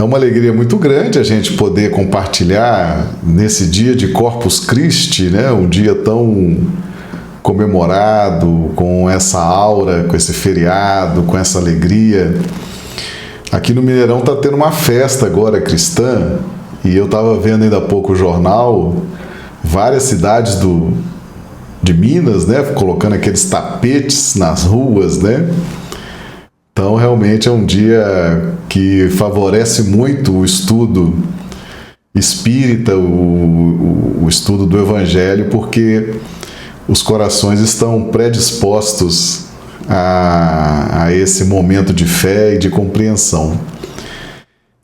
É uma alegria muito grande a gente poder compartilhar nesse dia de Corpus Christi, né? Um dia tão comemorado, com essa aura, com esse feriado, com essa alegria. Aqui no Mineirão está tendo uma festa agora cristã, e eu estava vendo ainda há pouco o jornal, várias cidades de Minas, né? Colocando aqueles tapetes nas ruas, né? Então, realmente é um dia que favorece muito o estudo espírita, o estudo do Evangelho, porque os corações estão predispostos a esse momento de fé e de compreensão.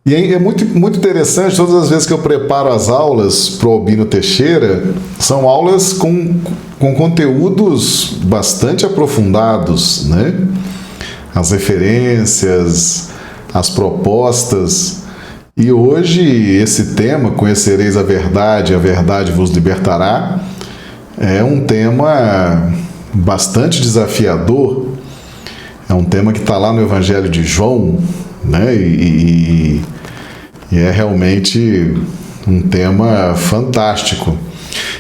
E é muito interessante, todas as vezes que eu preparo as aulas para o Albino Teixeira, são aulas com conteúdos bastante aprofundados, né? As referências, as propostas. E hoje esse tema, Conhecereis a verdade vos libertará, é um tema bastante desafiador, é um tema que está lá no Evangelho de João, né? E é realmente um tema fantástico.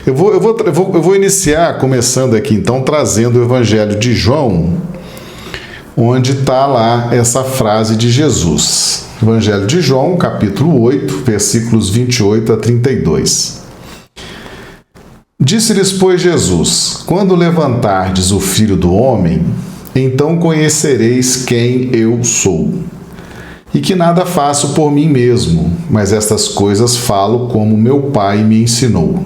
Eu vou iniciar começando aqui então trazendo o Evangelho de João, onde está lá essa frase de Jesus. Evangelho de João, capítulo 8, versículos 28 a 32. Disse-lhes, pois, Jesus: quando levantardes o Filho do Homem, então conhecereis quem eu sou, e que nada faço por mim mesmo, mas estas coisas falo como meu Pai me ensinou.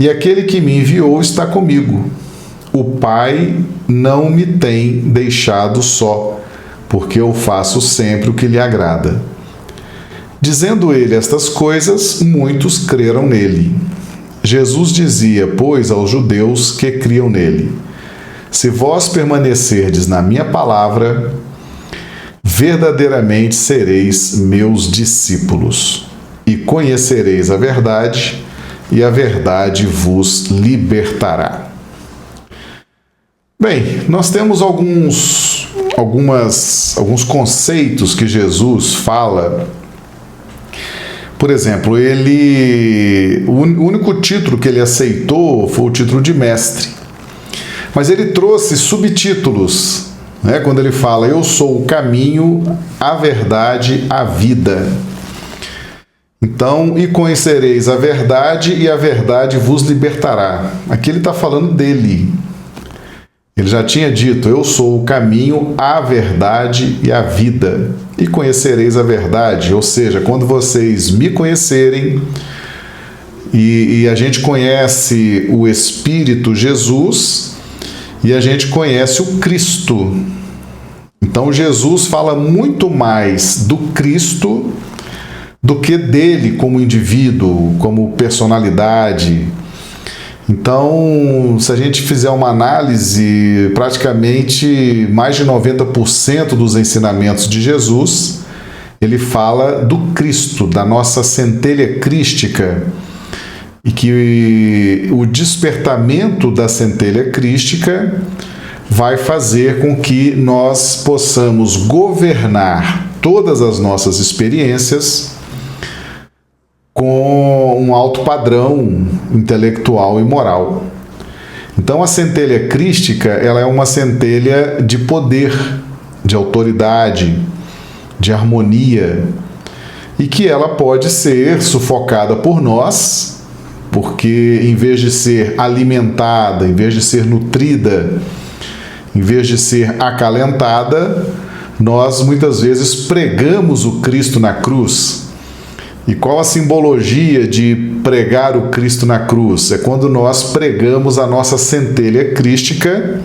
E aquele que me enviou está comigo. O Pai não me tem deixado só, porque eu faço sempre o que lhe agrada. Dizendo ele estas coisas, muitos creram nele. Jesus dizia, pois, aos judeus que criam nele: se vós permanecerdes na minha palavra, verdadeiramente sereis meus discípulos, e conhecereis a verdade, e a verdade vos libertará. Bem, nós temos alguns conceitos que Jesus fala. Por exemplo, o único título que ele aceitou foi o título de mestre. Mas ele trouxe subtítulos, né? Quando ele fala, eu sou o caminho, a verdade, a vida. Então, e conhecereis a verdade, e a verdade vos libertará. Aqui ele está falando dele. Ele já tinha dito, eu sou o caminho, a verdade e a vida. E conhecereis a verdade, ou seja, quando vocês me conhecerem, e a gente conhece o Espírito Jesus, e a gente conhece o Cristo. Então Jesus fala muito mais do Cristo do que dele como indivíduo, como personalidade. Então, se a gente fizer uma análise, praticamente mais de 90% dos ensinamentos de Jesus, ele fala do Cristo, da nossa centelha crística, e que o despertamento da centelha crística vai fazer com que nós possamos governar todas as nossas experiências com um alto padrão intelectual e moral. Então a centelha crística, ela é uma centelha de poder, de autoridade, de harmonia, e que ela pode ser sufocada por nós, porque em vez de ser alimentada, em vez de ser nutrida, em vez de ser acalentada, nós muitas vezes pregamos o Cristo na cruz. E qual a simbologia de pregar o Cristo na cruz? É quando nós pregamos a nossa centelha crística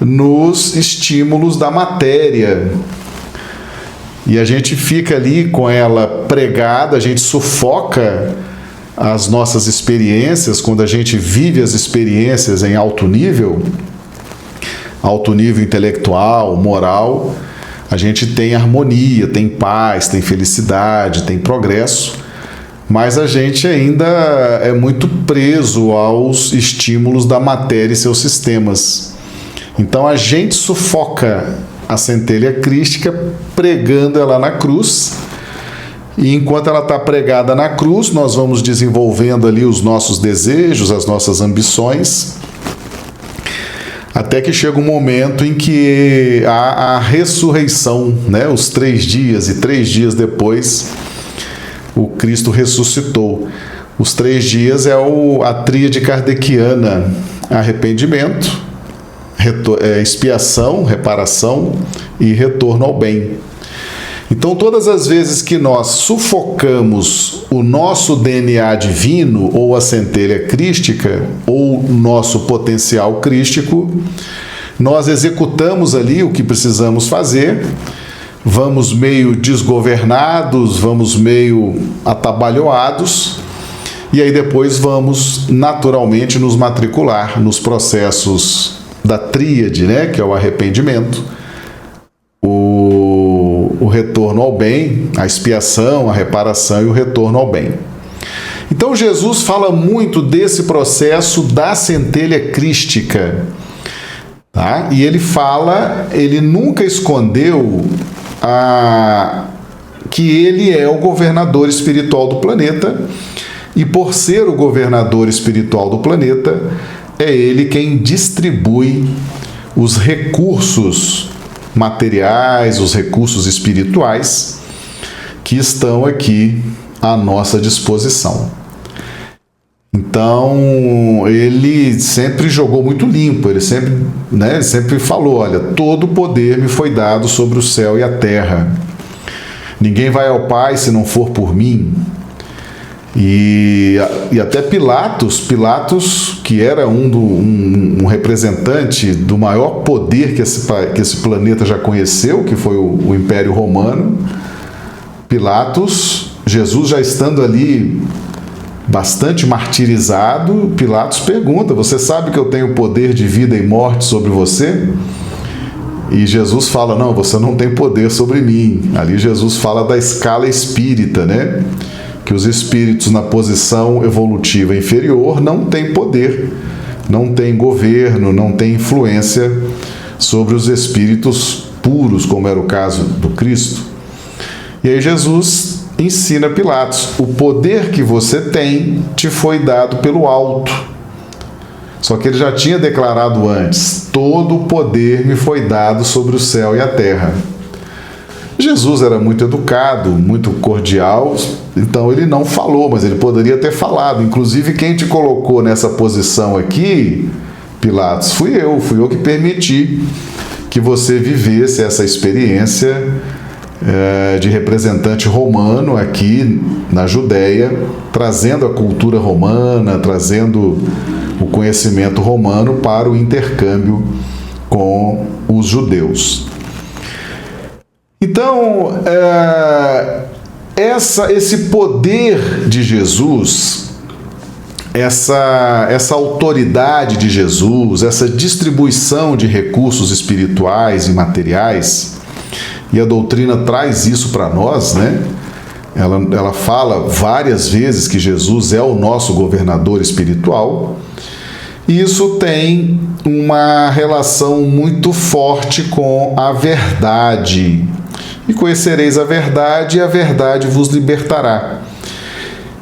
nos estímulos da matéria. E a gente fica ali com ela pregada, a gente sufoca as nossas experiências, quando a gente vive as experiências em alto nível intelectual, moral, a gente tem harmonia, tem paz, tem felicidade, tem progresso, mas a gente ainda é muito preso aos estímulos da matéria e seus sistemas. Então a gente sufoca a centelha crística pregando ela na cruz, E enquanto ela está pregada na cruz, nós vamos desenvolvendo ali os nossos desejos, as nossas ambições, até que chega um momento em que há a ressurreição, né? Os 3 dias, e 3 dias depois o Cristo ressuscitou. Os 3 dias é a tríade kardeciana: arrependimento, expiação, reparação e retorno ao bem. Então, todas as vezes que nós sufocamos o nosso DNA divino, ou a centelha crística, ou o nosso potencial crístico, nós executamos ali o que precisamos fazer, vamos meio desgovernados, vamos meio atabalhoados, e aí depois vamos naturalmente nos matricular nos processos da tríade, né, que é o arrependimento, o retorno ao bem, a expiação, a reparação e o retorno ao bem. Então Jesus fala muito desse processo da centelha crística, tá? E ele nunca escondeu que ele é o governador espiritual do planeta, e por ser o governador espiritual do planeta, é ele quem distribui os recursos materiais, os recursos espirituais que estão aqui à nossa disposição. Então, ele sempre jogou muito limpo, ele sempre falou: olha, todo o poder me foi dado sobre o céu e a terra. Ninguém vai ao Pai se não for por mim. E até Pilatos, que era um representante do maior poder que esse planeta já conheceu, que foi o Império Romano, Jesus já estando ali bastante martirizado, Pilatos pergunta: você sabe que eu tenho poder de vida e morte sobre você? E Jesus fala: não, você não tem poder sobre mim. Ali Jesus fala da escala espírita, né? Que os espíritos na posição evolutiva inferior não têm poder, não têm governo, não têm influência sobre os espíritos puros, como era o caso do Cristo. E aí Jesus ensina Pilatos: o poder que você tem te foi dado pelo alto. Só que ele já tinha declarado antes: todo o poder me foi dado sobre o céu e a terra. Jesus era muito educado, muito cordial, então ele não falou, mas ele poderia ter falado. Inclusive, quem te colocou nessa posição aqui, Pilatos, fui eu que permiti que você vivesse essa experiência de representante romano aqui na Judéia, trazendo a cultura romana, trazendo o conhecimento romano para o intercâmbio com os judeus. Então, esse poder de Jesus, essa autoridade de Jesus, essa distribuição de recursos espirituais e materiais, e a doutrina traz isso para nós, né? Ela fala várias vezes que Jesus é o nosso governador espiritual, e isso tem uma relação muito forte com a verdade. E conhecereis a verdade, e a verdade vos libertará.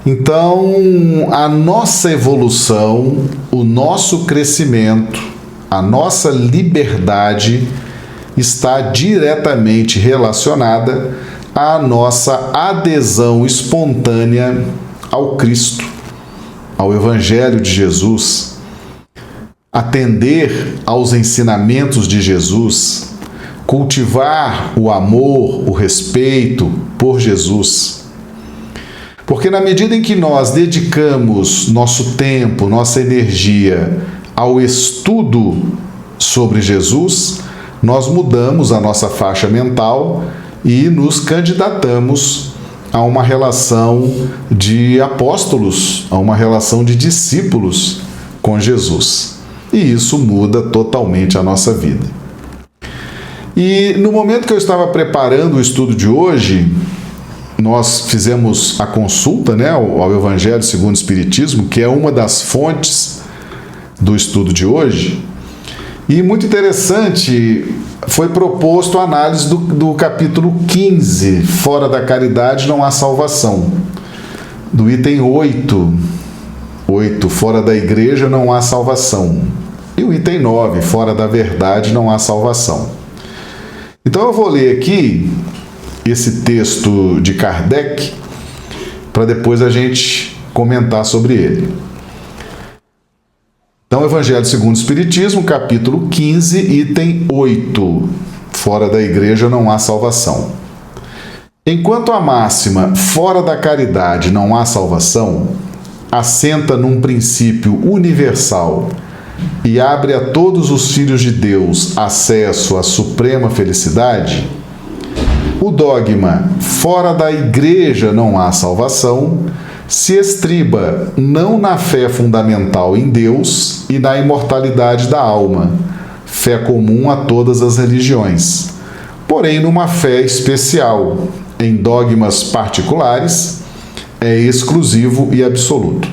Então, a nossa evolução, o nosso crescimento, a nossa liberdade está diretamente relacionada à nossa adesão espontânea ao Cristo, ao Evangelho de Jesus, atender aos ensinamentos de Jesus, cultivar o amor, o respeito por Jesus. Porque na medida em que nós dedicamos nosso tempo, nossa energia ao estudo sobre Jesus, nós mudamos a nossa faixa mental e nos candidatamos a uma relação de apóstolos, a uma relação de discípulos com Jesus. E isso muda totalmente a nossa vida. E no momento que eu estava preparando o estudo de hoje, nós fizemos a consulta, né, ao Evangelho segundo o Espiritismo, que é uma das fontes do estudo de hoje. E muito interessante, foi proposto a análise do capítulo 15, fora da caridade não há salvação. Do item 8, fora da igreja não há salvação. E o item 9, fora da verdade não há salvação. Então eu vou ler aqui esse texto de Kardec para depois a gente comentar sobre ele. Então, Evangelho segundo o Espiritismo, capítulo 15, item 8. Fora da igreja não há salvação. Enquanto a máxima fora da caridade não há salvação, assenta num princípio universal e abre a todos os filhos de Deus acesso à suprema felicidade, o dogma fora da igreja não há salvação se estriba não na fé fundamental em Deus e na imortalidade da alma, fé comum a todas as religiões, porém numa fé especial, em dogmas particulares, é exclusivo e absoluto.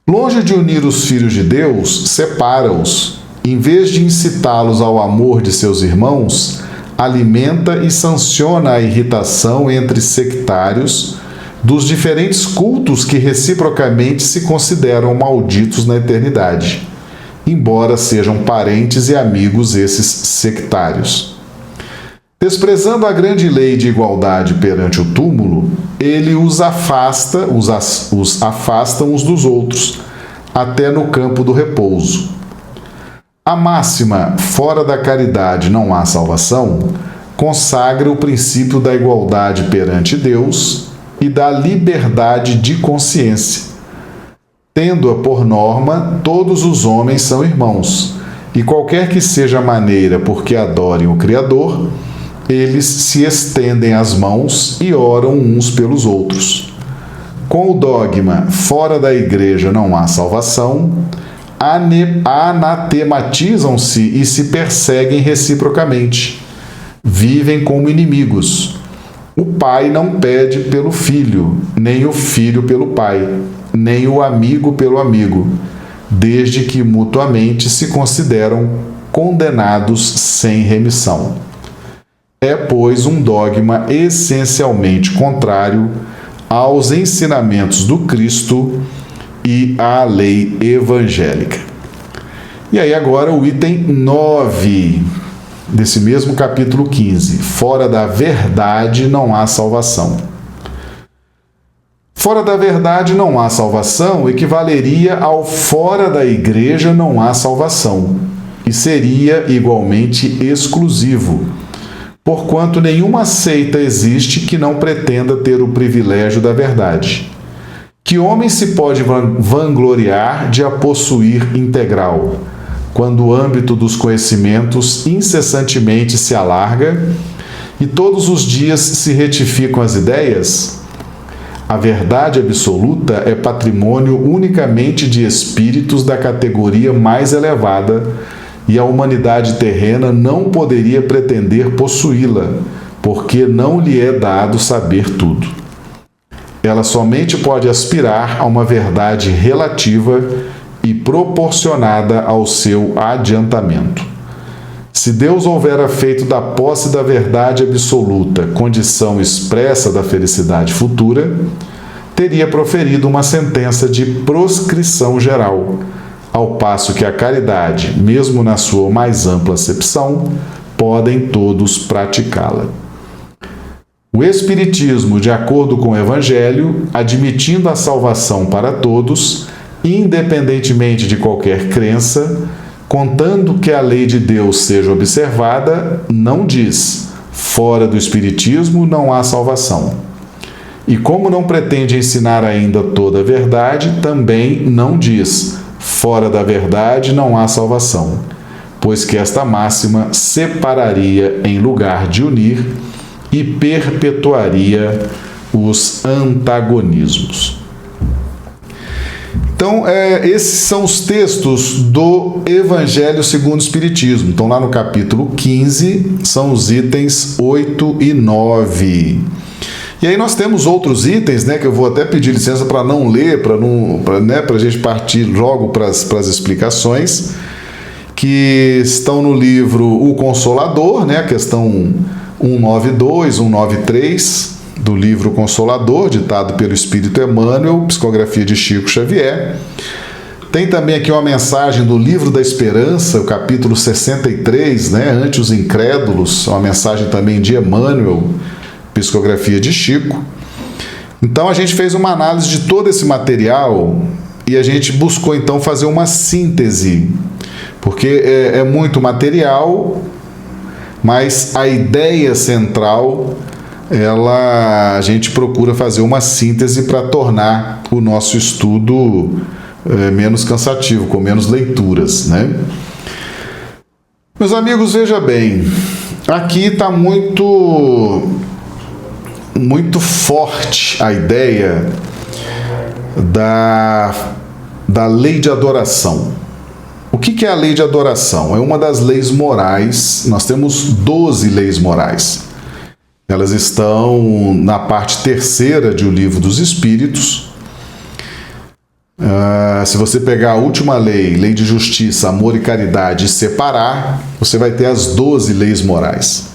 Longe de unir os filhos de Deus, separa-os, em vez de incitá-los ao amor de seus irmãos, alimenta e sanciona a irritação entre sectários dos diferentes cultos que reciprocamente se consideram malditos na eternidade, embora sejam parentes e amigos esses sectários. Desprezando a grande lei de igualdade perante o túmulo, ele os afasta uns dos outros, até no campo do repouso. A máxima fora da caridade não há salvação consagra o princípio da igualdade perante Deus e da liberdade de consciência. Tendo-a por norma, todos os homens são irmãos, e qualquer que seja a maneira por que adorem o Criador, eles se estendem as mãos e oram uns pelos outros. Com o dogma fora da igreja não há salvação, anatematizam-se e se perseguem reciprocamente. Vivem como inimigos. O pai não pede pelo filho, nem o filho pelo pai, nem o amigo pelo amigo, desde que mutuamente se consideram condenados sem remissão. É, pois, um dogma essencialmente contrário aos ensinamentos do Cristo e à lei evangélica. E aí agora o item 9 desse mesmo capítulo 15. Fora da verdade não há salvação. Fora da verdade não há salvação equivaleria ao fora da igreja não há salvação, e seria igualmente exclusivo, porquanto nenhuma seita existe que não pretenda ter o privilégio da verdade. Que homem se pode vangloriar de a possuir integral, quando o âmbito dos conhecimentos incessantemente se alarga e todos os dias se retificam as ideias? A verdade absoluta é patrimônio unicamente de espíritos da categoria mais elevada, e a humanidade terrena não poderia pretender possuí-la, porque não lhe é dado saber tudo. Ela somente pode aspirar a uma verdade relativa e proporcionada ao seu adiantamento. Se Deus houvera feito da posse da verdade absoluta condição expressa da felicidade futura, teria proferido uma sentença de proscrição geral, ao passo que a caridade, mesmo na sua mais ampla acepção, podem todos praticá-la. O Espiritismo, de acordo com o Evangelho, admitindo a salvação para todos, independentemente de qualquer crença, contando que a lei de Deus seja observada, não diz: fora do Espiritismo não há salvação. E como não pretende ensinar ainda toda a verdade, também não diz: fora da verdade não há salvação, pois que esta máxima separaria em lugar de unir e perpetuaria os antagonismos. Então, esses são os textos do Evangelho segundo o Espiritismo. Então, lá no capítulo 15, são os itens 8 e 9. E aí nós temos outros itens, né, que eu vou até pedir licença para não ler, para a gente partir logo para as explicações. que estão no livro O Consolador, né, a questão 192, 193 do livro Consolador, ditado pelo Espírito Emmanuel, psicografia de Chico Xavier. Tem também aqui uma mensagem do Livro da Esperança, o capítulo 63, né, Ante os Incrédulos, uma mensagem também de Emmanuel, psicografia de Chico. Então a gente fez uma análise de todo esse material e a gente buscou então fazer uma síntese, porque é muito material, mas a ideia central, a gente procura fazer uma síntese para tornar o nosso estudo menos cansativo, com menos leituras, né? Meus amigos, veja bem, aqui está muito forte a ideia da lei de adoração. O que é a lei de adoração? É uma das leis morais. Nós temos 12 leis morais. Elas estão na parte terceira de O Livro dos Espíritos. Se você pegar a última lei, lei de justiça, amor e caridade, e separar, você vai ter as 12 leis morais.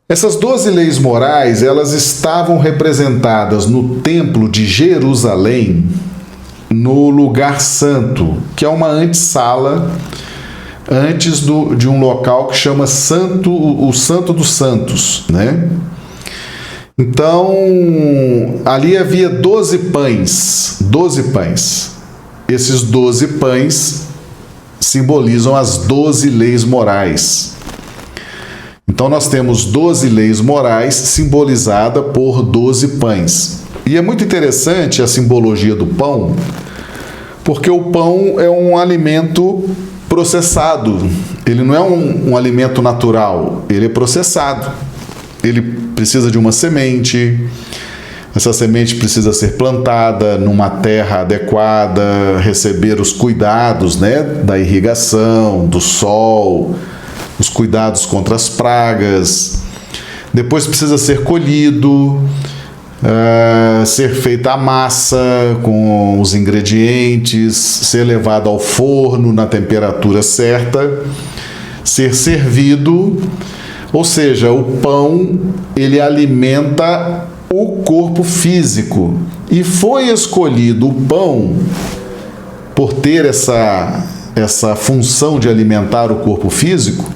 Essas 12 leis morais, elas estavam representadas no Templo de Jerusalém, no lugar santo, que é uma antessala antes de um local que chama o Santo dos Santos, né? Então, ali havia 12 pães. 12 pães. Esses 12 pães simbolizam as 12 leis morais. Então, nós temos 12 leis morais simbolizadas por 12 pães. E é muito interessante a simbologia do pão, porque o pão é um alimento processado. Ele não é um alimento natural, ele é processado. Ele precisa de uma semente, essa semente precisa ser plantada numa terra adequada, receber os cuidados, né, da irrigação, do sol, os cuidados contra as pragas. Depois precisa ser colhido, ser feita a massa com os ingredientes, ser levado ao forno na temperatura certa, ser servido. Ou seja, o pão, ele alimenta o corpo físico. E foi escolhido o pão por ter essa função de alimentar o corpo físico.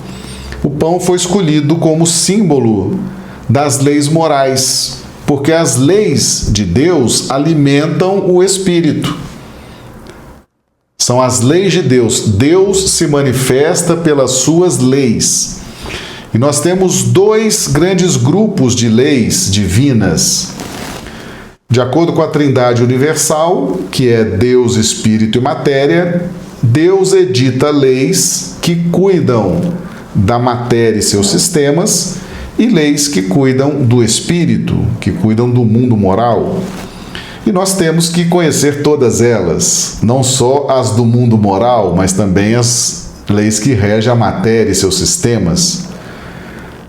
O pão foi escolhido como símbolo das leis morais, porque as leis de Deus alimentam o espírito. São as leis de Deus. Deus se manifesta pelas suas leis. E nós temos 2 grandes grupos de leis divinas. De acordo com a Trindade Universal, que é Deus, Espírito e Matéria, Deus edita leis que cuidam da matéria e seus sistemas, e leis que cuidam do espírito, que cuidam do mundo moral. E nós temos que conhecer todas elas, não só as do mundo moral, mas também as leis que regem a matéria e seus sistemas.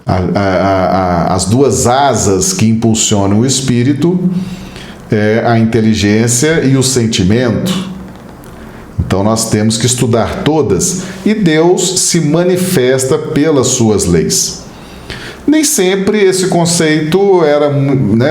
As 2 asas que impulsionam o espírito é a inteligência e o sentimento. Então nós temos que estudar todas, e Deus se manifesta pelas suas leis. Nem sempre esse conceito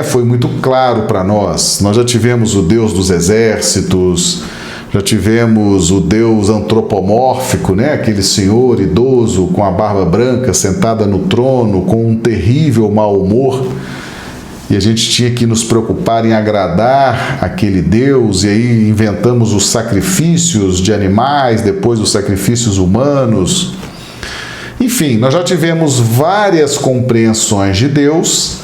foi muito claro para nós. Nós já tivemos o Deus dos exércitos, já tivemos o Deus antropomórfico, né? Aquele senhor idoso com a barba branca sentada no trono, com um terrível mau humor. E a gente tinha que nos preocupar em agradar aquele Deus, e aí inventamos os sacrifícios de animais, depois os sacrifícios humanos. Enfim, nós já tivemos várias compreensões de Deus,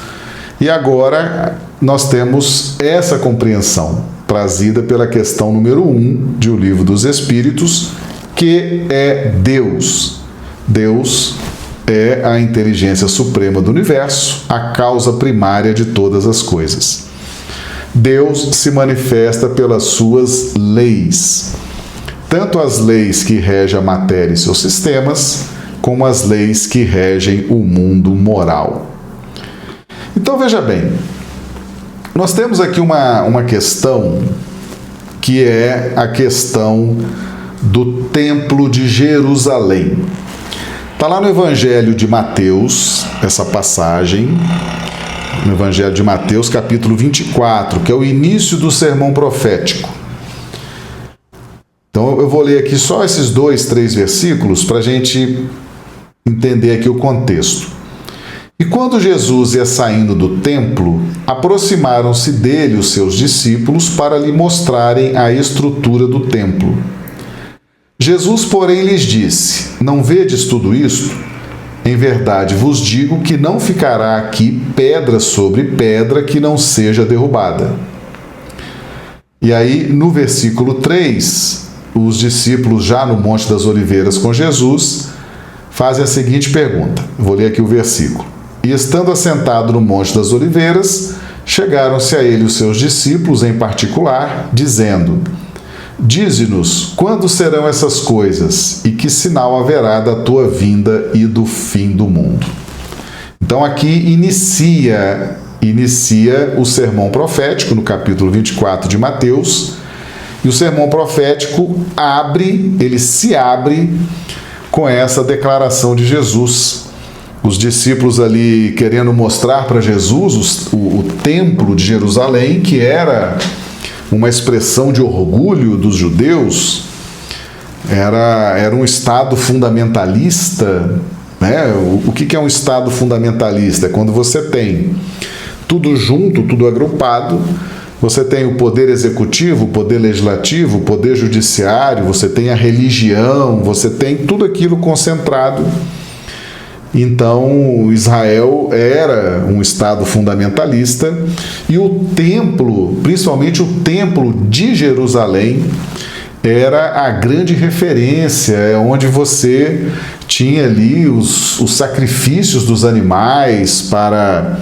e agora nós temos essa compreensão trazida pela questão número 1 de O Livro dos Espíritos, que é Deus. Deus é a inteligência suprema do universo, a causa primária de todas as coisas. Deus se manifesta pelas suas leis, tanto as leis que regem a matéria e seus sistemas, como as leis que regem o mundo moral. Então veja bem, nós temos aqui uma questão que é a questão do Templo de Jerusalém. Está lá no Evangelho de Mateus, essa passagem, no Evangelho de Mateus, capítulo 24, que é o início do sermão profético. Então eu vou ler aqui só esses 2, 3 versículos para a gente entender aqui o contexto. E quando Jesus ia saindo do templo, aproximaram-se dele os seus discípulos para lhe mostrarem a estrutura do templo. Jesus, porém, lhes disse: Não vedes tudo isto? Em verdade vos digo que não ficará aqui pedra sobre pedra que não seja derrubada. E aí, no versículo 3, os discípulos, já no Monte das Oliveiras com Jesus, fazem a seguinte pergunta. Vou ler aqui o versículo. E estando assentado no Monte das Oliveiras, chegaram-se a ele os seus discípulos em particular, dizendo: Dize-nos, quando serão essas coisas, e que sinal haverá da tua vinda e do fim do mundo? Então aqui inicia o sermão profético, no capítulo 24 de Mateus, e o sermão profético se abre com essa declaração de Jesus. Os discípulos ali querendo mostrar para Jesus o templo de Jerusalém, que era uma expressão de orgulho dos judeus, era um Estado fundamentalista, né? O que é um Estado fundamentalista? É quando você tem tudo junto, tudo agrupado, você tem o poder executivo, o poder legislativo, o poder judiciário, você tem a religião, você tem tudo aquilo concentrado. Então, Israel era um Estado fundamentalista e o templo, principalmente o templo de Jerusalém, era a grande referência, é onde você tinha ali os sacrifícios dos animais para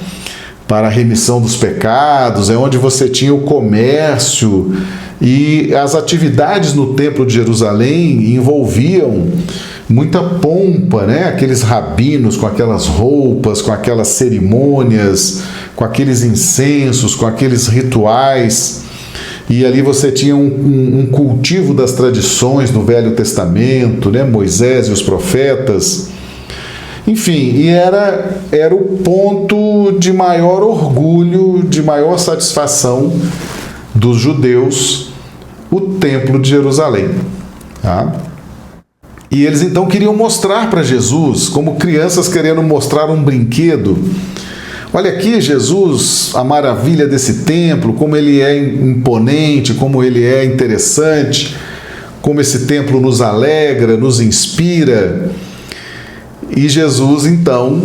a remissão dos pecados, é onde você tinha o comércio, e as atividades no templo de Jerusalém envolviam muita pompa, né? Aqueles rabinos com aquelas roupas, com aquelas cerimônias, com aqueles incensos, com aqueles rituais. E ali você tinha um cultivo das tradições do Velho Testamento, né? Moisés e os profetas. Enfim, e era o ponto de maior orgulho, de maior satisfação dos judeus, o Templo de Jerusalém. Tá? E eles então queriam mostrar para Jesus, como crianças querendo mostrar um brinquedo. Olha aqui, Jesus, a maravilha desse templo, como ele é imponente, como ele é interessante, como esse templo nos alegra, nos inspira. E Jesus, então,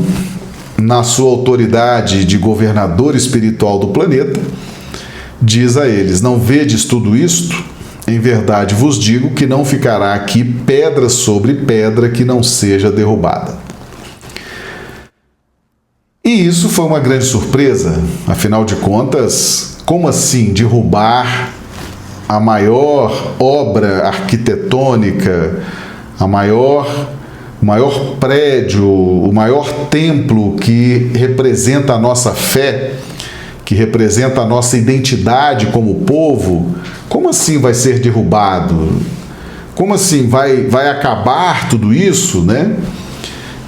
na sua autoridade de governador espiritual do planeta, diz a eles: Não vedes tudo isto? Em verdade vos digo que não ficará aqui pedra sobre pedra que não seja derrubada. E isso foi uma grande surpresa. Afinal de contas, como assim derrubar a maior obra arquitetônica, o maior prédio, o maior templo que representa a nossa fé, que representa a nossa identidade como povo? Como assim vai ser derrubado? Como assim vai acabar tudo isso, né?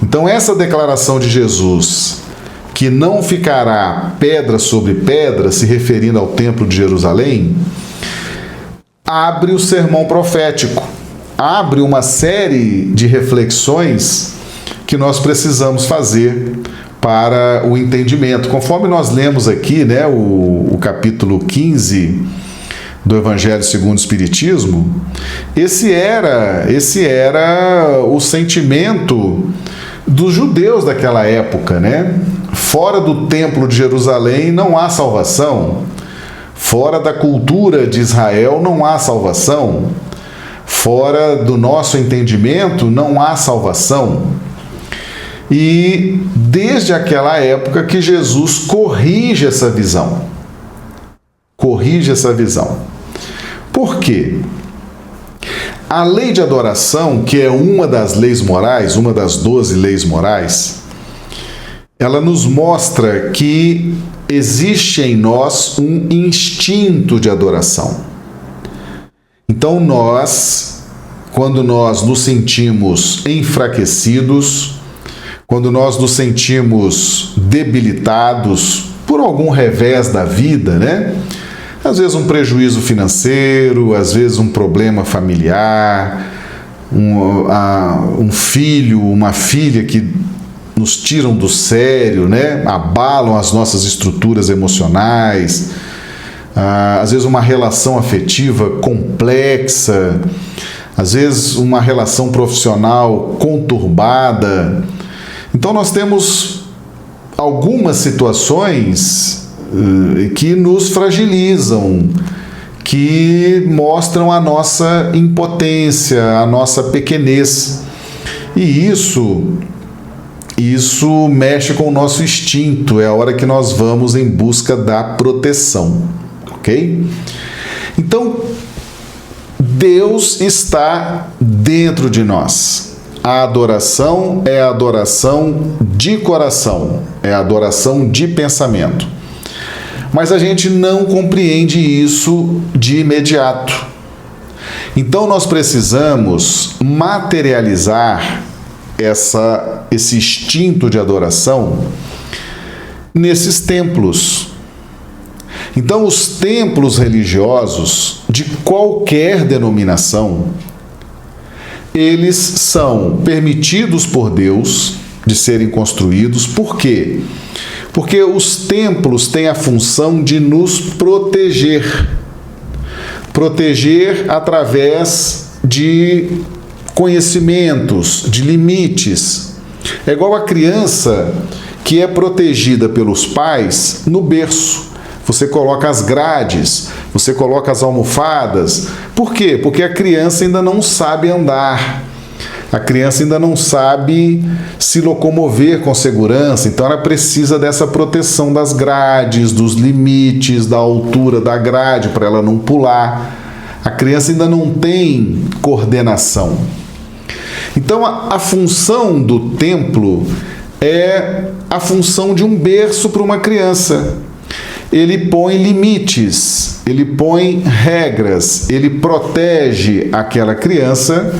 Então essa declaração de Jesus, que não ficará pedra sobre pedra, se referindo ao Templo de Jerusalém, abre o sermão profético, abre uma série de reflexões que nós precisamos fazer para o entendimento. Conforme nós lemos aqui, né, o capítulo 15 do Evangelho segundo o Espiritismo, esse era o sentimento dos judeus daquela época, né? Fora do Templo de Jerusalém não há salvação. Fora da cultura de Israel não há salvação. Fora do nosso entendimento não há salvação. E desde aquela época que Jesus corrige essa visão. Corrige essa visão. Por quê? A lei de adoração, que é uma das leis morais, uma das 12 leis morais, ela nos mostra que existe em nós um instinto de adoração. Então nós, quando nós nos sentimos enfraquecidos, quando nós nos sentimos debilitados por algum revés da vida, né? Às vezes um prejuízo financeiro, às vezes um problema familiar, um filho, uma filha que nos tiram do sério, né? Abalam as nossas estruturas emocionais, às vezes uma relação afetiva complexa, às vezes uma relação profissional conturbada. Então nós temos algumas situações que nos fragilizam, que mostram a nossa impotência, a nossa pequenez. E isso mexe com o nosso instinto, é a hora que nós vamos em busca da proteção, ok? Então, Deus está dentro de nós. A adoração é a adoração de coração, é a adoração de pensamento. Mas a gente não compreende isso de imediato. Então nós precisamos materializar esse instinto de adoração nesses templos. Então os templos religiosos de qualquer denominação, eles são permitidos por Deus de serem construídos. Por quê? Porque os templos têm a função de nos proteger. Proteger através de conhecimentos, de limites. É igual a criança que é protegida pelos pais no berço. Você coloca as grades, você coloca as almofadas. Por quê? Porque a criança ainda não sabe andar. A criança ainda não sabe se locomover com segurança, então ela precisa dessa proteção das grades, dos limites, da altura da grade, para ela não pular. A criança ainda não tem coordenação. Então a função do templo é a função de um berço para uma criança. Ele põe limites, ele põe regras, ele protege aquela criança,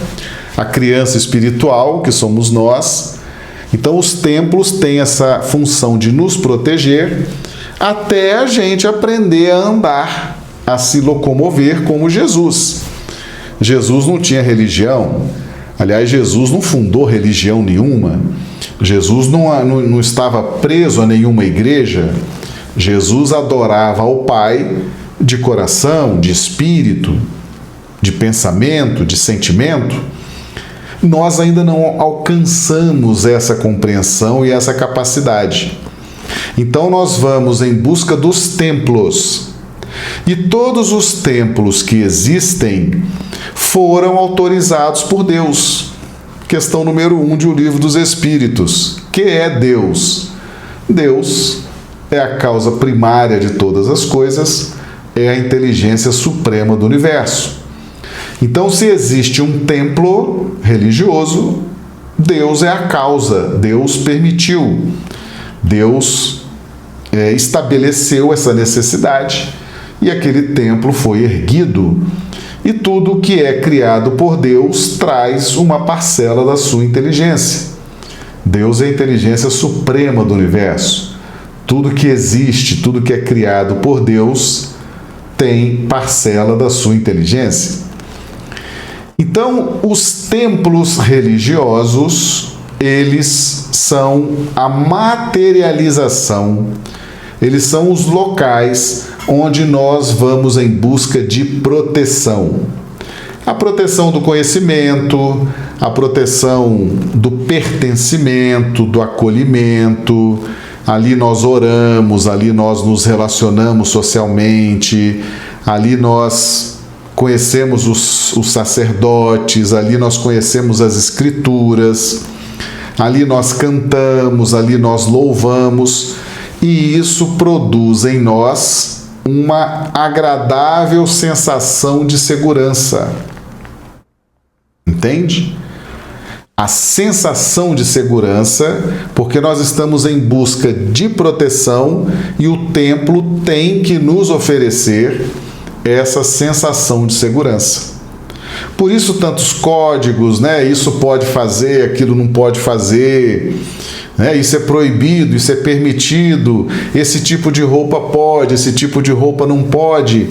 a criança espiritual, que somos nós. Então os templos têm essa função de nos proteger até a gente aprender a andar, a se locomover como Jesus. Jesus não tinha religião. Aliás, Jesus não fundou religião nenhuma. Jesus não estava preso a nenhuma igreja. Jesus adorava ao Pai de coração, de espírito, de pensamento, de sentimento. Nós ainda não alcançamos essa compreensão e essa capacidade. Então nós vamos em busca dos templos. E todos os templos que existem foram autorizados por Deus. Questão número 1 de O Livro dos Espíritos. Que é Deus? Deus é a causa primária de todas as coisas, é a inteligência suprema do universo. Então, se existe um templo religioso, Deus é a causa, Deus permitiu, Deus estabeleceu essa necessidade e aquele templo foi erguido. E tudo que é criado por Deus traz uma parcela da sua inteligência. Deus é a inteligência suprema do universo. Tudo que existe, tudo que é criado por Deus tem parcela da sua inteligência. Então, os templos religiosos, eles são a materialização, eles são os locais onde nós vamos em busca de proteção. A proteção do conhecimento, a proteção do pertencimento, do acolhimento. Ali nós oramos, ali nós nos relacionamos socialmente, ali nós conhecemos os sacerdotes, ali nós conhecemos as escrituras, ali nós cantamos, ali nós louvamos, e isso produz em nós uma agradável sensação de segurança. Entende? A sensação de segurança, porque nós estamos em busca de proteção e o templo tem que nos oferecer essa sensação de segurança. Por isso tantos códigos, né? Isso pode fazer, aquilo não pode fazer, né? Isso é proibido, isso é permitido, esse tipo de roupa pode, esse tipo de roupa não pode.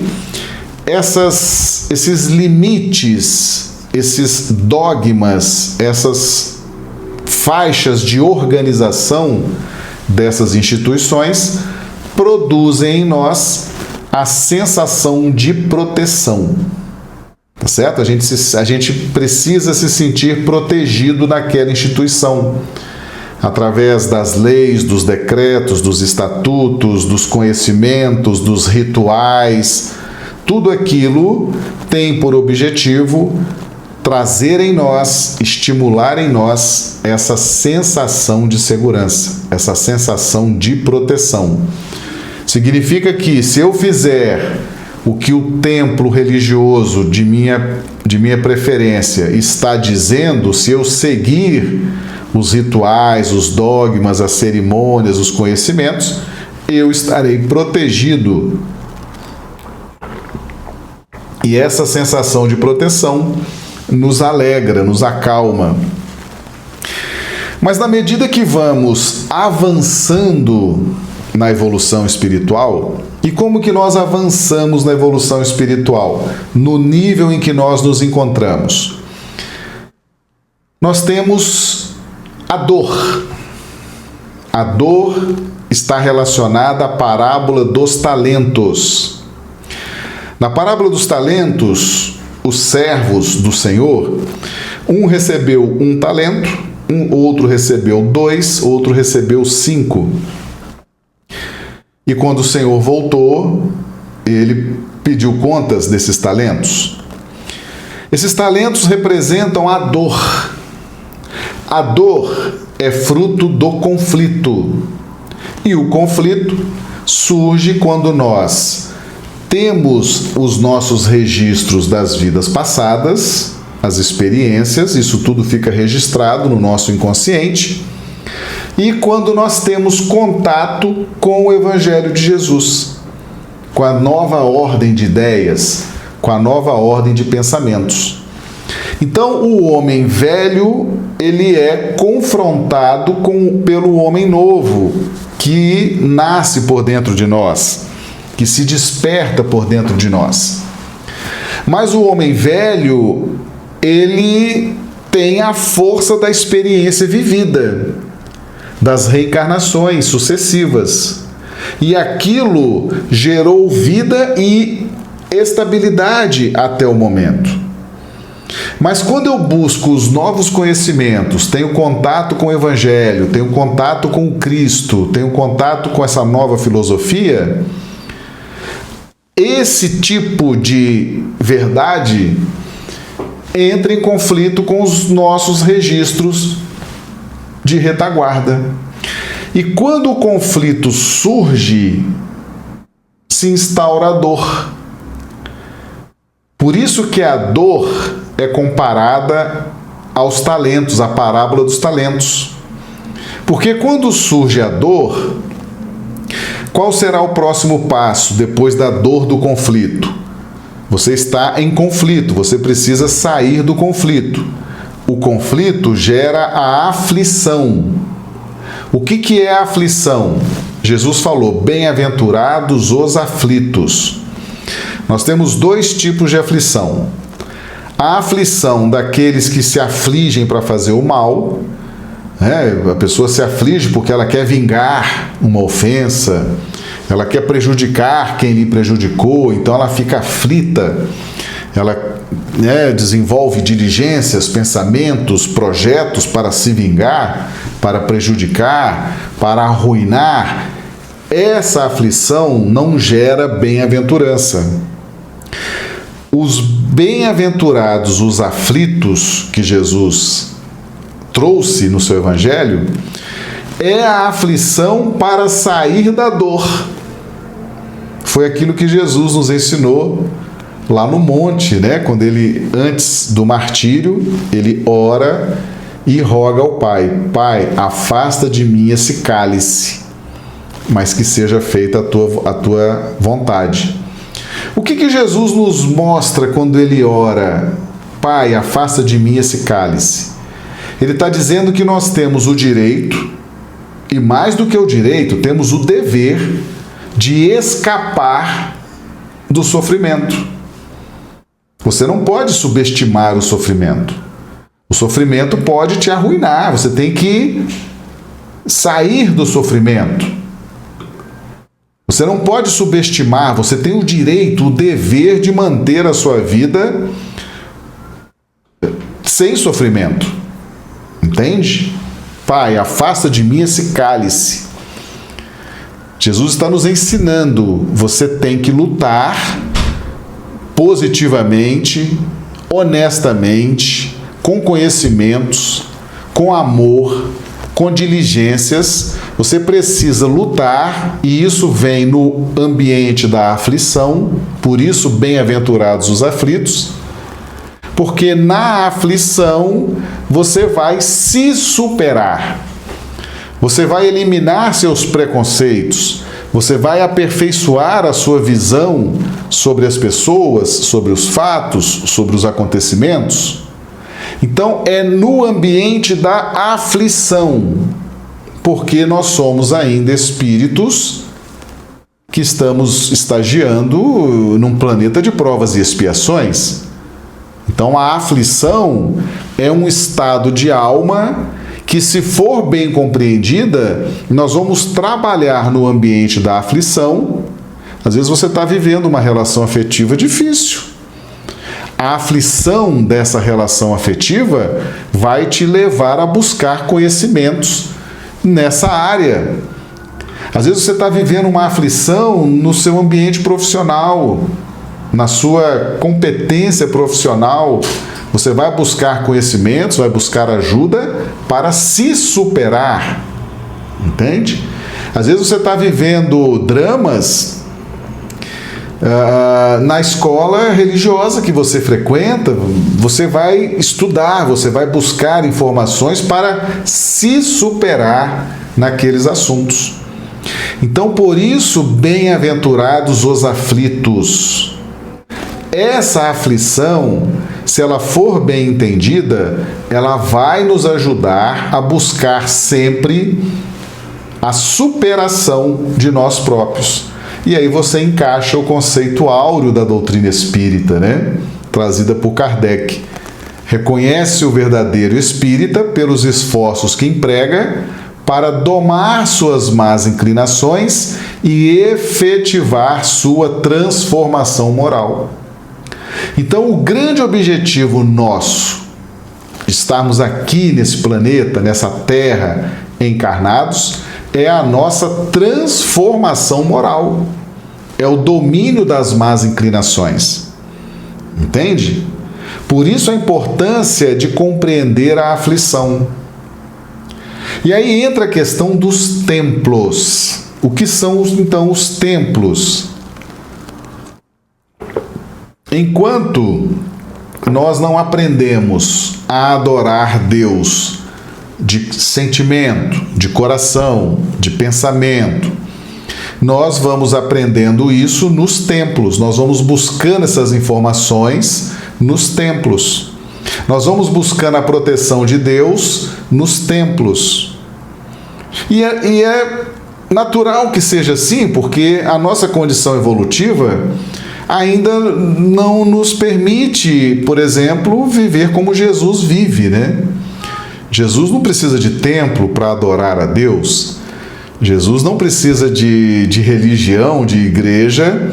Esses limites, esses dogmas, essas faixas de organização dessas instituições produzem em nós a sensação de proteção. Tá certo? A gente precisa se sentir protegido naquela instituição, através das leis, dos decretos, dos estatutos, dos conhecimentos, dos rituais. Tudo aquilo tem por objetivo trazer em nós, estimular em nós essa sensação de segurança, essa sensação de proteção. Significa que se eu fizer o que o templo religioso de minha preferência está dizendo, se eu seguir os rituais, os dogmas, as cerimônias, os conhecimentos, eu estarei protegido. E essa sensação de proteção nos alegra, nos acalma. Mas na medida que vamos avançando na evolução espiritual, e como que nós avançamos na evolução espiritual? No nível em que nós nos encontramos. Nós temos a dor. A dor está relacionada à parábola dos talentos. Na parábola dos talentos, os servos do Senhor, um recebeu 1 talento, outro recebeu 2, outro recebeu 5. E quando o Senhor voltou, ele pediu contas desses talentos. Esses talentos representam a dor. A dor é fruto do conflito. E o conflito surge quando nós temos os nossos registros das vidas passadas, as experiências, isso tudo fica registrado no nosso inconsciente, e quando nós temos contato com o Evangelho de Jesus, com a nova ordem de ideias, com a nova ordem de pensamentos. Então, o homem velho, ele é confrontado pelo homem novo, que nasce por dentro de nós, que se desperta por dentro de nós. Mas o homem velho, ele tem a força da experiência vivida, das reencarnações sucessivas. E aquilo gerou vida e estabilidade até o momento. Mas quando eu busco os novos conhecimentos, tenho contato com o Evangelho, tenho contato com o Cristo, tenho contato com essa nova filosofia, esse tipo de verdade entra em conflito com os nossos registros de retaguarda. E quando o conflito surge, se instaura a dor. Por isso que a dor é comparada aos talentos, à parábola dos talentos. Porque quando surge a dor, qual será o próximo passo depois da dor do conflito? Você está em conflito, você precisa sair do conflito. O conflito gera a aflição. O que é a aflição? Jesus falou, bem-aventurados os aflitos. Nós temos 2 tipos de aflição. A aflição daqueles que se afligem para fazer o mal, a pessoa se aflige porque ela quer vingar uma ofensa, ela quer prejudicar quem lhe prejudicou, então ela fica aflita, ela desenvolve diligências, pensamentos, projetos para se vingar, para prejudicar, para arruinar. Essa aflição não gera bem-aventurança. Os bem-aventurados, os aflitos que Jesus trouxe no seu Evangelho, é a aflição para sair da dor. Foi aquilo que Jesus nos ensinou lá no monte, quando ele, antes do martírio, ele ora e roga ao Pai, Pai, afasta de mim esse cálice, mas que seja feita a tua vontade. O que Jesus nos mostra quando ele ora? Pai, afasta de mim esse cálice. Ele está dizendo que nós temos o direito, e mais do que o direito, temos o dever de escapar do sofrimento. Você não pode subestimar o sofrimento. O sofrimento pode te arruinar, você tem que sair do sofrimento. Você não pode subestimar, você tem o direito, o dever de manter a sua vida sem sofrimento. Entende? Pai, afasta de mim esse cálice. Jesus está nos ensinando, você tem que lutar positivamente, honestamente, com conhecimentos, com amor, com diligências. Você precisa lutar, e isso vem no ambiente da aflição. Por isso, bem-aventurados os aflitos, porque na aflição você vai se superar, você vai eliminar seus preconceitos, você vai aperfeiçoar a sua visão sobre as pessoas, sobre os fatos, sobre os acontecimentos. Então, é no ambiente da aflição, porque nós somos ainda espíritos que estamos estagiando num planeta de provas e expiações. Então, a aflição é um estado de alma que, se for bem compreendida, nós vamos trabalhar no ambiente da aflição. Às vezes você está vivendo uma relação afetiva difícil. A aflição dessa relação afetiva vai te levar a buscar conhecimentos nessa área. Às vezes você está vivendo uma aflição no seu ambiente profissional, na sua competência profissional. Você vai buscar conhecimentos, vai buscar ajuda para se superar. Entende? Às vezes você está vivendo dramas na escola religiosa que você frequenta. Você vai estudar, você vai buscar informações para se superar naqueles assuntos. Então, por isso, bem-aventurados os aflitos. Essa aflição, se ela for bem entendida, ela vai nos ajudar a buscar sempre a superação de nós próprios. E aí você encaixa o conceito áureo da doutrina espírita, né? Trazida por Kardec. Reconhece o verdadeiro espírita pelos esforços que emprega para domar suas más inclinações e efetivar sua transformação moral. Então, o grande objetivo nosso, estarmos aqui nesse planeta, nessa terra, encarnados, é a nossa transformação moral. É o domínio das más inclinações. Entende? Por isso a importância de compreender a aflição. E aí entra a questão dos templos. O que são, então, os templos? Enquanto nós não aprendemos a adorar Deus de sentimento, de coração, de pensamento, nós vamos aprendendo isso nos templos, nós vamos buscando essas informações nos templos. Nós vamos buscando a proteção de Deus nos templos. E é natural que seja assim, porque a nossa condição evolutiva ainda não nos permite, por exemplo, viver como Jesus vive, né? Jesus não precisa de templo para adorar a Deus. Jesus não precisa de religião, de igreja,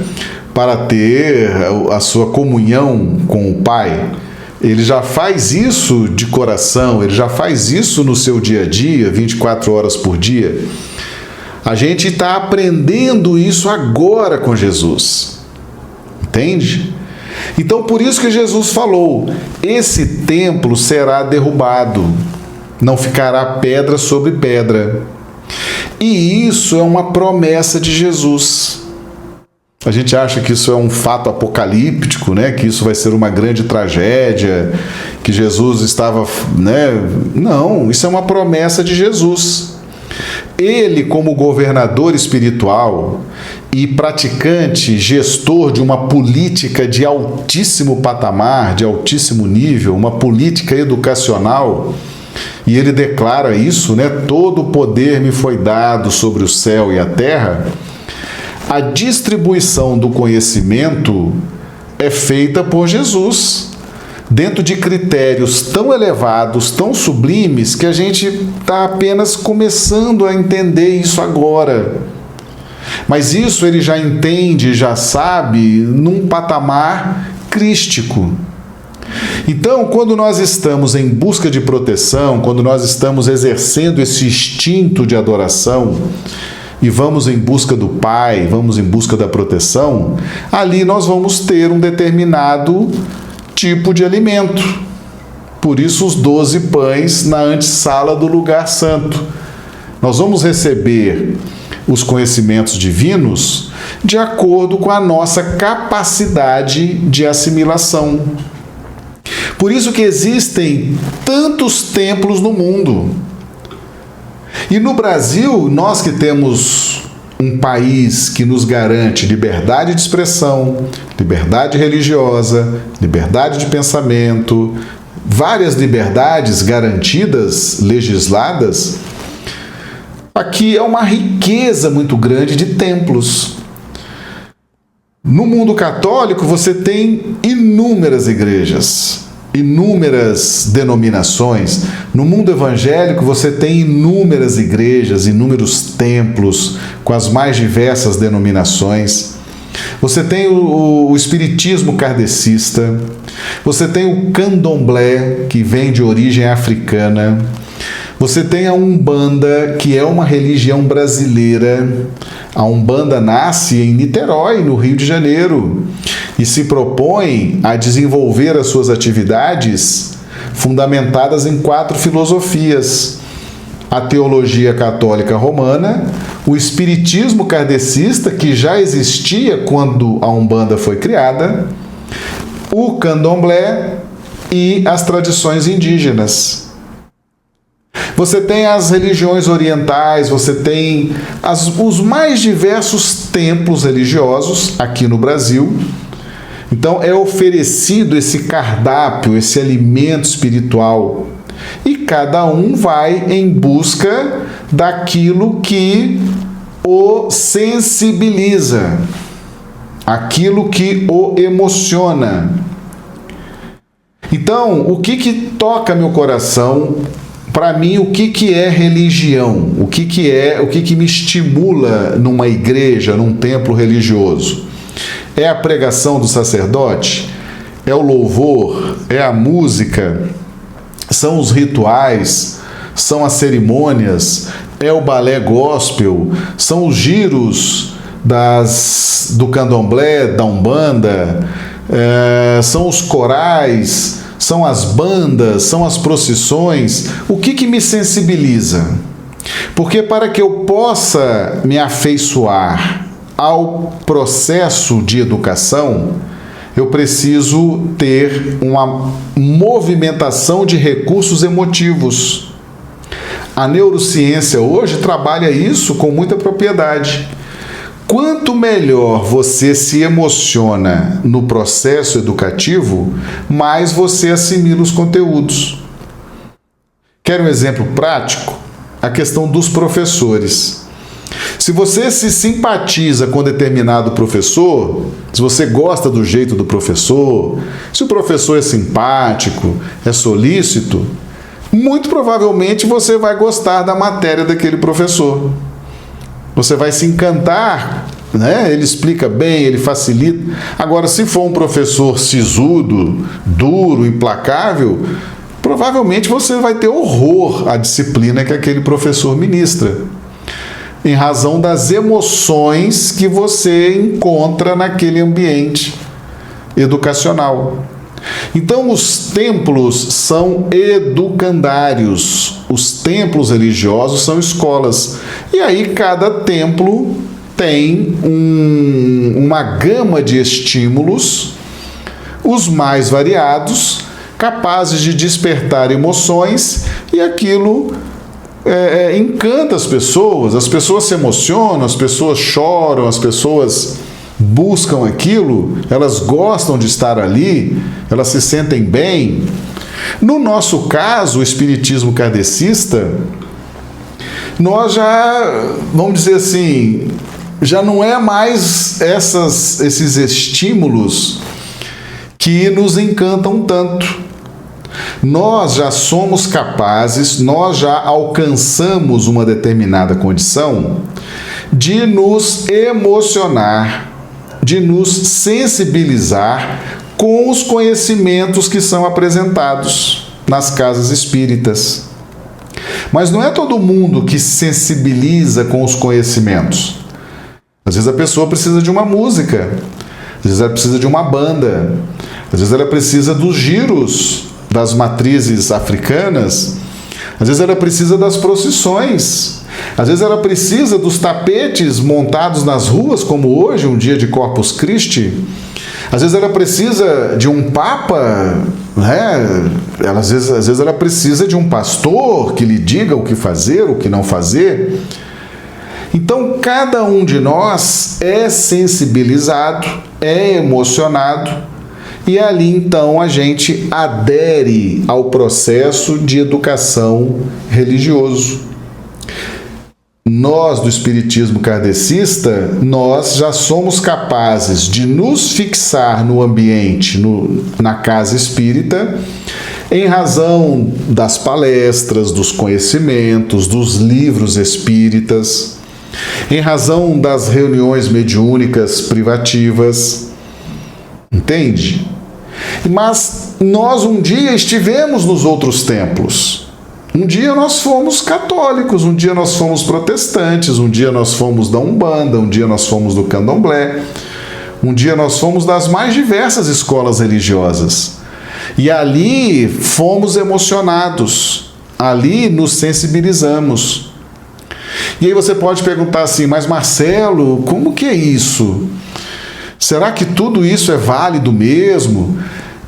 para ter a sua comunhão com o Pai. Ele já faz isso de coração, ele já faz isso no seu dia a dia, 24 horas por dia. A gente está aprendendo isso agora com Jesus. Entende? Então, por isso que Jesus falou: esse templo será derrubado, não ficará pedra sobre pedra. E isso é uma promessa de Jesus. A gente acha que isso é um fato apocalíptico, né? Que isso vai ser uma grande tragédia, que Jesus estava, né? Não, isso é uma promessa de Jesus. ele, como governador espiritual e praticante, gestor de uma política de altíssimo patamar, de altíssimo nível, uma política educacional, e ele declara isso, né? Todo o poder me foi dado sobre o céu e a terra. A distribuição do conhecimento é feita por Jesus, dentro de critérios tão elevados, tão sublimes, que a gente está apenas começando a entender isso agora. Mas isso ele já entende, já sabe, num patamar crístico. Então, quando nós estamos em busca de proteção, quando nós estamos exercendo esse instinto de adoração, e vamos em busca do Pai, vamos em busca da proteção, ali nós vamos ter um determinado tipo de alimento. Por isso os 12 pães na antessala do lugar santo. Nós vamos receber os conhecimentos divinos de acordo com a nossa capacidade de assimilação. Por isso que existem tantos templos no mundo. E no Brasil, nós que temos um país que nos garante liberdade de expressão, liberdade religiosa, liberdade de pensamento, várias liberdades garantidas, legisladas, aqui é uma riqueza muito grande de templos. No mundo católico, você tem inúmeras igrejas, inúmeras denominações. No mundo evangélico, você tem inúmeras igrejas, inúmeros templos, com as mais diversas denominações. Você tem o espiritismo kardecista, você tem o candomblé, que vem de origem africana, você tem a Umbanda, que é uma religião brasileira. A Umbanda nasce em Niterói, no Rio de Janeiro, e se propõe a desenvolver as suas atividades fundamentadas em 4 filosofias: a teologia católica romana, o espiritismo kardecista, que já existia quando a Umbanda foi criada, o candomblé e as tradições indígenas. Você tem as religiões orientais, você tem os mais diversos templos religiosos aqui no Brasil. Então é oferecido esse cardápio, esse alimento espiritual. E cada um vai em busca daquilo que o sensibiliza, aquilo que o emociona. Então, o que toca meu coração? Para mim, o que é religião? O que me estimula numa igreja, num templo religioso? É a pregação do sacerdote? É o louvor? É a música? São os rituais? São as cerimônias? É o balé gospel? São os giros do candomblé, da Umbanda? São os corais? São as bandas, são as procissões? O que me sensibiliza? Porque para que eu possa me afeiçoar ao processo de educação, eu preciso ter uma movimentação de recursos emotivos. A neurociência hoje trabalha isso com muita propriedade. Quanto melhor você se emociona no processo educativo, mais você assimila os conteúdos. Quer um exemplo prático? A questão dos professores. Se você se simpatiza com determinado professor, se você gosta do jeito do professor, se o professor é simpático, é solícito, muito provavelmente você vai gostar da matéria daquele professor. Você vai se encantar, né? Ele explica bem, ele facilita. Agora, se for um professor sisudo, duro, implacável, provavelmente você vai ter horror à disciplina que aquele professor ministra, em razão das emoções que você encontra naquele ambiente educacional. Então, os templos são educandários, os templos religiosos são escolas. E aí, cada templo tem uma gama de estímulos, os mais variados, capazes de despertar emoções, e aquilo encanta as pessoas se emocionam, as pessoas choram, as pessoas buscam aquilo, elas gostam de estar ali, elas se sentem bem. No nosso caso, o espiritismo kardecista, nós já, vamos dizer assim, já não é mais esses estímulos que nos encantam tanto. Nós já somos capazes, nós já alcançamos uma determinada condição de nos emocionar, de nos sensibilizar com os conhecimentos que são apresentados nas casas espíritas. Mas não é todo mundo que se sensibiliza com os conhecimentos. Às vezes a pessoa precisa de uma música, às vezes ela precisa de uma banda, às vezes ela precisa dos giros das matrizes africanas, às vezes ela precisa das procissões, às vezes ela precisa dos tapetes montados nas ruas, como hoje, um dia de Corpus Christi. Às vezes ela precisa de um papa, né? Às vezes ela precisa de um pastor que lhe diga o que fazer, o que não fazer. Então, cada um de nós é sensibilizado, é emocionado, e ali então a gente adere ao processo de educação religioso. Nós, do espiritismo kardecista, nós já somos capazes de nos fixar no ambiente, na casa espírita, em razão das palestras, dos conhecimentos, dos livros espíritas, em razão das reuniões mediúnicas privativas. Entende? Mas nós um dia estivemos nos outros templos. Um dia nós fomos católicos, um dia nós fomos protestantes, um dia nós fomos da Umbanda, um dia nós fomos do Candomblé, um dia nós fomos das mais diversas escolas religiosas. E ali fomos emocionados, ali nos sensibilizamos. E aí você pode perguntar assim, mas Marcelo, como que é isso? Será que tudo isso é válido mesmo?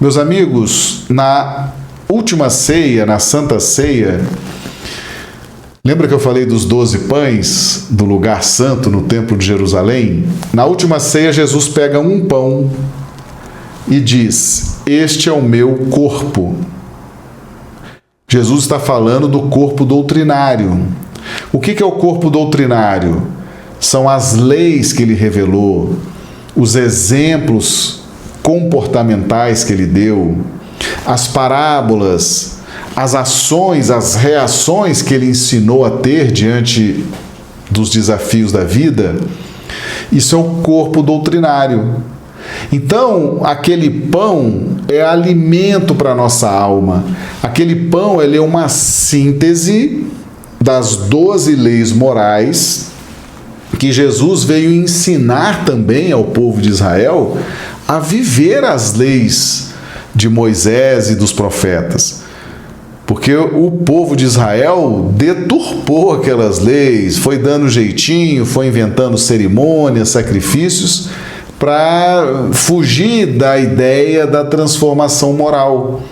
Meus amigos, na última ceia, na Santa Ceia, lembra que eu falei dos 12 pães do lugar santo no Templo de Jerusalém? Na última ceia, Jesus pega um pão e diz: este é o meu corpo. Jesus está falando do corpo doutrinário. O que é o corpo doutrinário? São as leis que ele revelou, os exemplos comportamentais que ele deu, as parábolas, as ações, as reações que ele ensinou a ter diante dos desafios da vida. Isso é o corpo doutrinário. Então, aquele pão é alimento para a nossa alma. Aquele pão, ele é uma síntese das 12 leis morais que Jesus veio ensinar também ao povo de Israel a viver as leis de Moisés e dos profetas. Porque o povo de Israel deturpou aquelas leis, foi dando jeitinho, foi inventando cerimônias, sacrifícios, para fugir da ideia da transformação moral.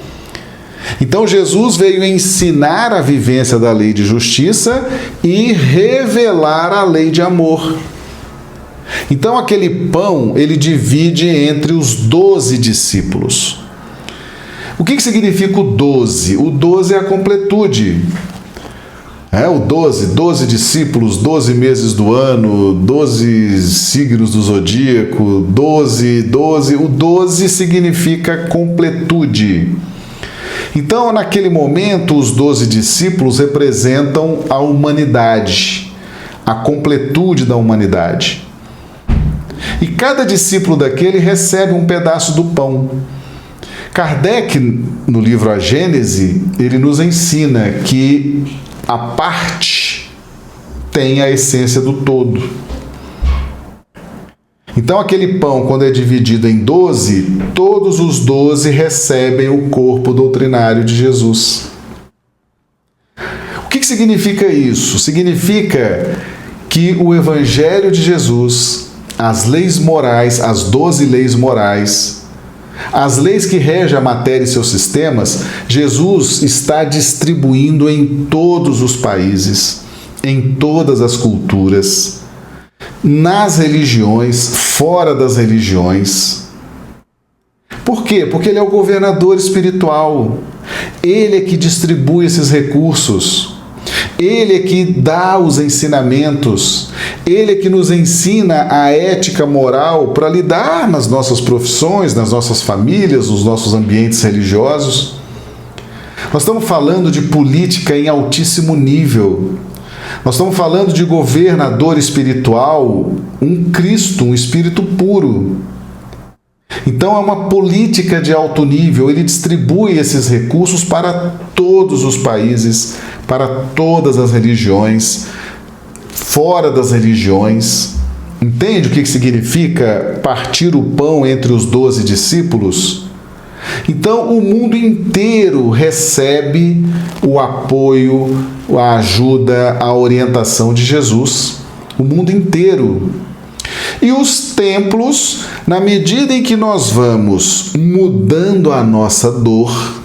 Então Jesus veio ensinar a vivência da lei de justiça e revelar a lei de amor. Então aquele pão, ele divide entre os 12 discípulos. O que significa o 12? O 12 é a completude. O 12 discípulos, 12 meses do ano, 12 signos do zodíaco, 12. O 12 significa completude. Então, naquele momento, os 12 discípulos representam a humanidade, a completude da humanidade. E cada discípulo daquele recebe um pedaço do pão. Kardec, no livro A Gênese, ele nos ensina que a parte tem a essência do todo. Então, aquele pão, quando é dividido em 12, todos os 12 recebem o corpo doutrinário de Jesus. O que significa isso? Significa que o Evangelho de Jesus, as leis morais, as 12 leis morais, As leis que regem a matéria e seus sistemas, Jesus está distribuindo em todos os países, em todas as culturas, nas religiões, fora das religiões. Por quê? Porque ele é o governador espiritual. Ele é que distribui esses recursos. Ele é que dá os ensinamentos. Ele é que nos ensina a ética moral para lidar nas nossas profissões, nas nossas famílias, nos nossos ambientes religiosos. Nós estamos falando de política em altíssimo nível. Nós estamos falando de governador espiritual, um Cristo, um espírito puro. Então é uma política de alto nível, ele distribui esses recursos para todos os países, para todas as religiões, fora das religiões. Entende o que significa partir o pão entre os 12 discípulos? Então o mundo inteiro recebe o apoio, a ajuda, a orientação de Jesus. O mundo inteiro. E os templos, na medida em que nós vamos mudando a nossa dor,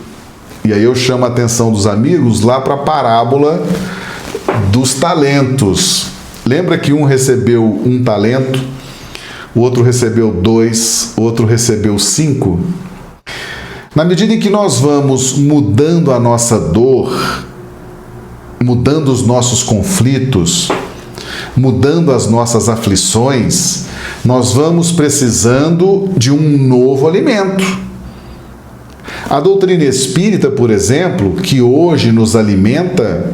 e aí eu chamo a atenção dos amigos lá para a parábola dos talentos. Lembra que um recebeu 1 talento, o outro recebeu 2, o outro recebeu 5? Na medida em que nós vamos mudando a nossa dor, mudando os nossos conflitos, mudando as nossas aflições, nós vamos precisando de um novo alimento. A doutrina espírita, por exemplo, que hoje nos alimenta,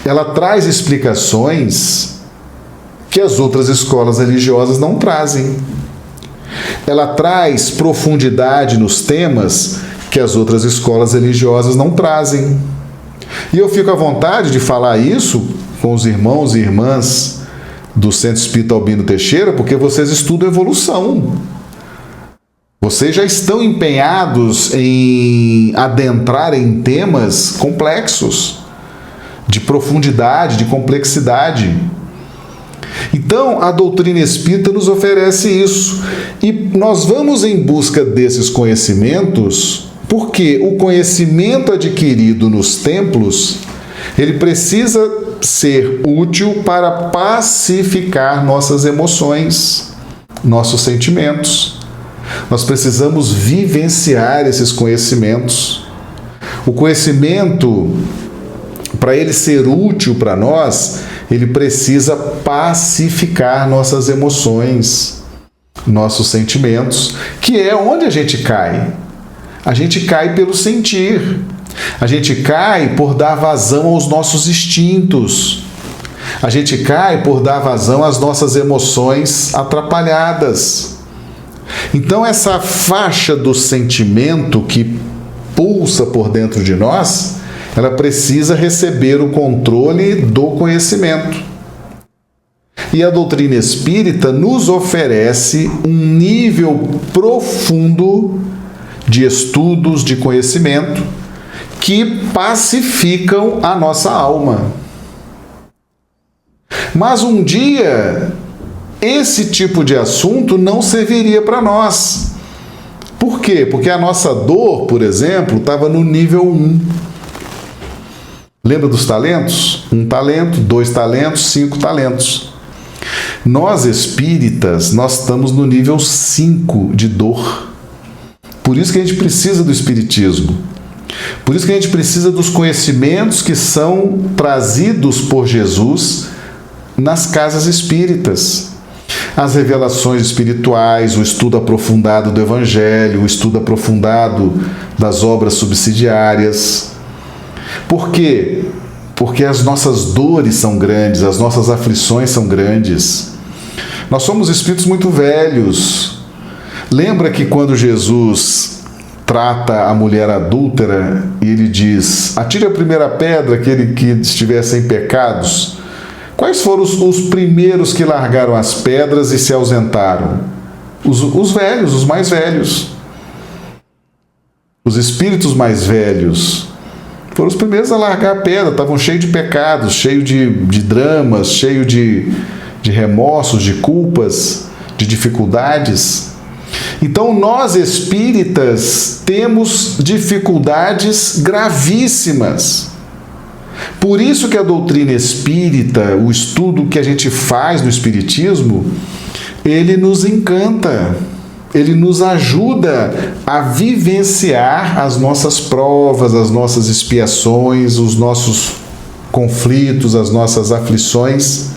ela traz explicações que as outras escolas religiosas não trazem. Ela traz profundidade nos temas que as outras escolas religiosas não trazem. E eu fico à vontade de falar isso com os irmãos e irmãs do Centro Espírita Albino Teixeira, porque vocês estudam evolução. Vocês já estão empenhados em adentrar em temas complexos, de profundidade, de complexidade. Então, a doutrina espírita nos oferece isso. E nós vamos em busca desses conhecimentos, porque o conhecimento adquirido nos templos, ele precisa ser útil para pacificar nossas emoções, nossos sentimentos. Nós precisamos vivenciar esses conhecimentos. O conhecimento, para ele ser útil para nós, ele precisa pacificar nossas emoções, nossos sentimentos, que é onde a gente cai. A gente cai pelo sentir. A gente cai por dar vazão aos nossos instintos. A gente cai por dar vazão às nossas emoções atrapalhadas. Então, essa faixa do sentimento que pulsa por dentro de nós, ela precisa receber o controle do conhecimento. E a doutrina espírita nos oferece um nível profundo de estudos, de conhecimento, que pacificam a nossa alma. Mas um dia, esse tipo de assunto não serviria para nós. Por quê? Porque a nossa dor, por exemplo, estava no nível 1. Lembra dos talentos? 1 talento, 2 talentos, 5 talentos. Nós espíritas, nós estamos no nível 5 de dor. Por isso que a gente precisa do espiritismo. Por isso que a gente precisa dos conhecimentos que são trazidos por Jesus nas casas espíritas. As revelações espirituais, o estudo aprofundado do Evangelho, o estudo aprofundado das obras subsidiárias. Por quê? Porque as nossas dores são grandes, as nossas aflições são grandes. Nós somos espíritos muito velhos. Lembra que quando Jesus trata a mulher adúltera e ele diz: atire a primeira pedra aquele que estiver sem pecados? Quais foram os primeiros que largaram as pedras e se ausentaram? Os velhos, os mais velhos. Os espíritos mais velhos foram os primeiros a largar a pedra, estavam cheios de pecados, cheios de dramas, cheios de remorsos, de culpas, de dificuldades. Então, nós espíritas temos dificuldades gravíssimas. Por isso que a doutrina espírita, o estudo que a gente faz no espiritismo, ele nos encanta, ele nos ajuda a vivenciar as nossas provas, as nossas expiações, os nossos conflitos, as nossas aflições.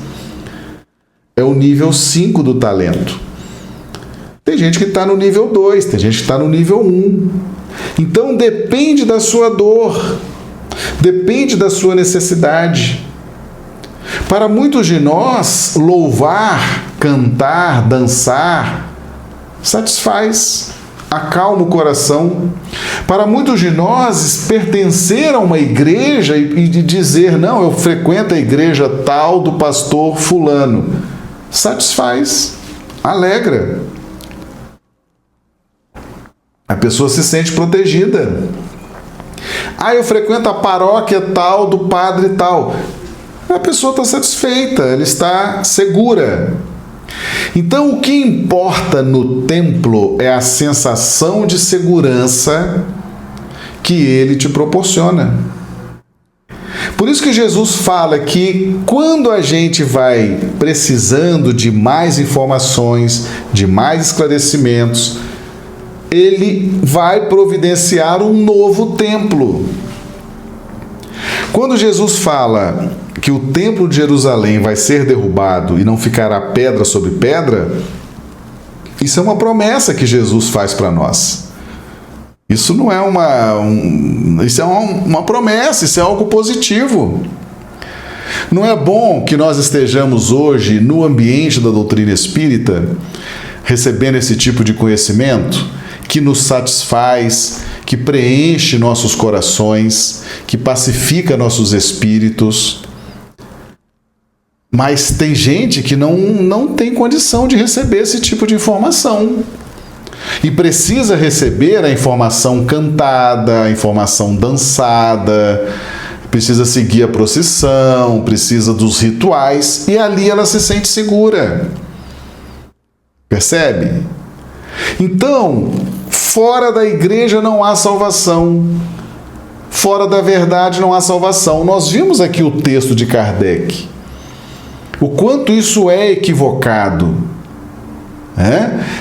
É o nível 5 do talento. Tem gente que está no nível 2, tem gente que está no nível 1. Então depende da sua dor, depende da sua necessidade. Para muitos de nós, louvar, cantar, dançar, satisfaz, acalma o coração. Para muitos de nós, pertencer a uma igreja e dizer, não, eu frequento a igreja tal do pastor fulano, satisfaz, alegra. A pessoa se sente protegida. Ah, eu frequento a paróquia tal do padre tal. A pessoa está satisfeita, ela está segura. Então, o que importa no templo é a sensação de segurança que ele te proporciona. Por isso que Jesus fala que quando a gente vai precisando de mais informações, de mais esclarecimentos, ele vai providenciar um novo templo. Quando Jesus fala que o templo de Jerusalém vai ser derrubado e não ficará pedra sobre pedra, isso é uma promessa que Jesus faz para nós. Isso não é isso é uma promessa, isso é algo positivo. Não é bom que nós estejamos hoje no ambiente da doutrina espírita, recebendo esse tipo de conhecimento que nos satisfaz, que preenche nossos corações, que pacifica nossos espíritos. Mas tem gente que não tem condição de receber esse tipo de informação. E precisa receber a informação cantada, a informação dançada, precisa seguir a procissão, precisa dos rituais, e ali ela se sente segura. Percebe? Então, fora da igreja não há salvação. Fora da verdade não há salvação. Nós vimos aqui o texto de Kardec. O quanto isso é equivocado.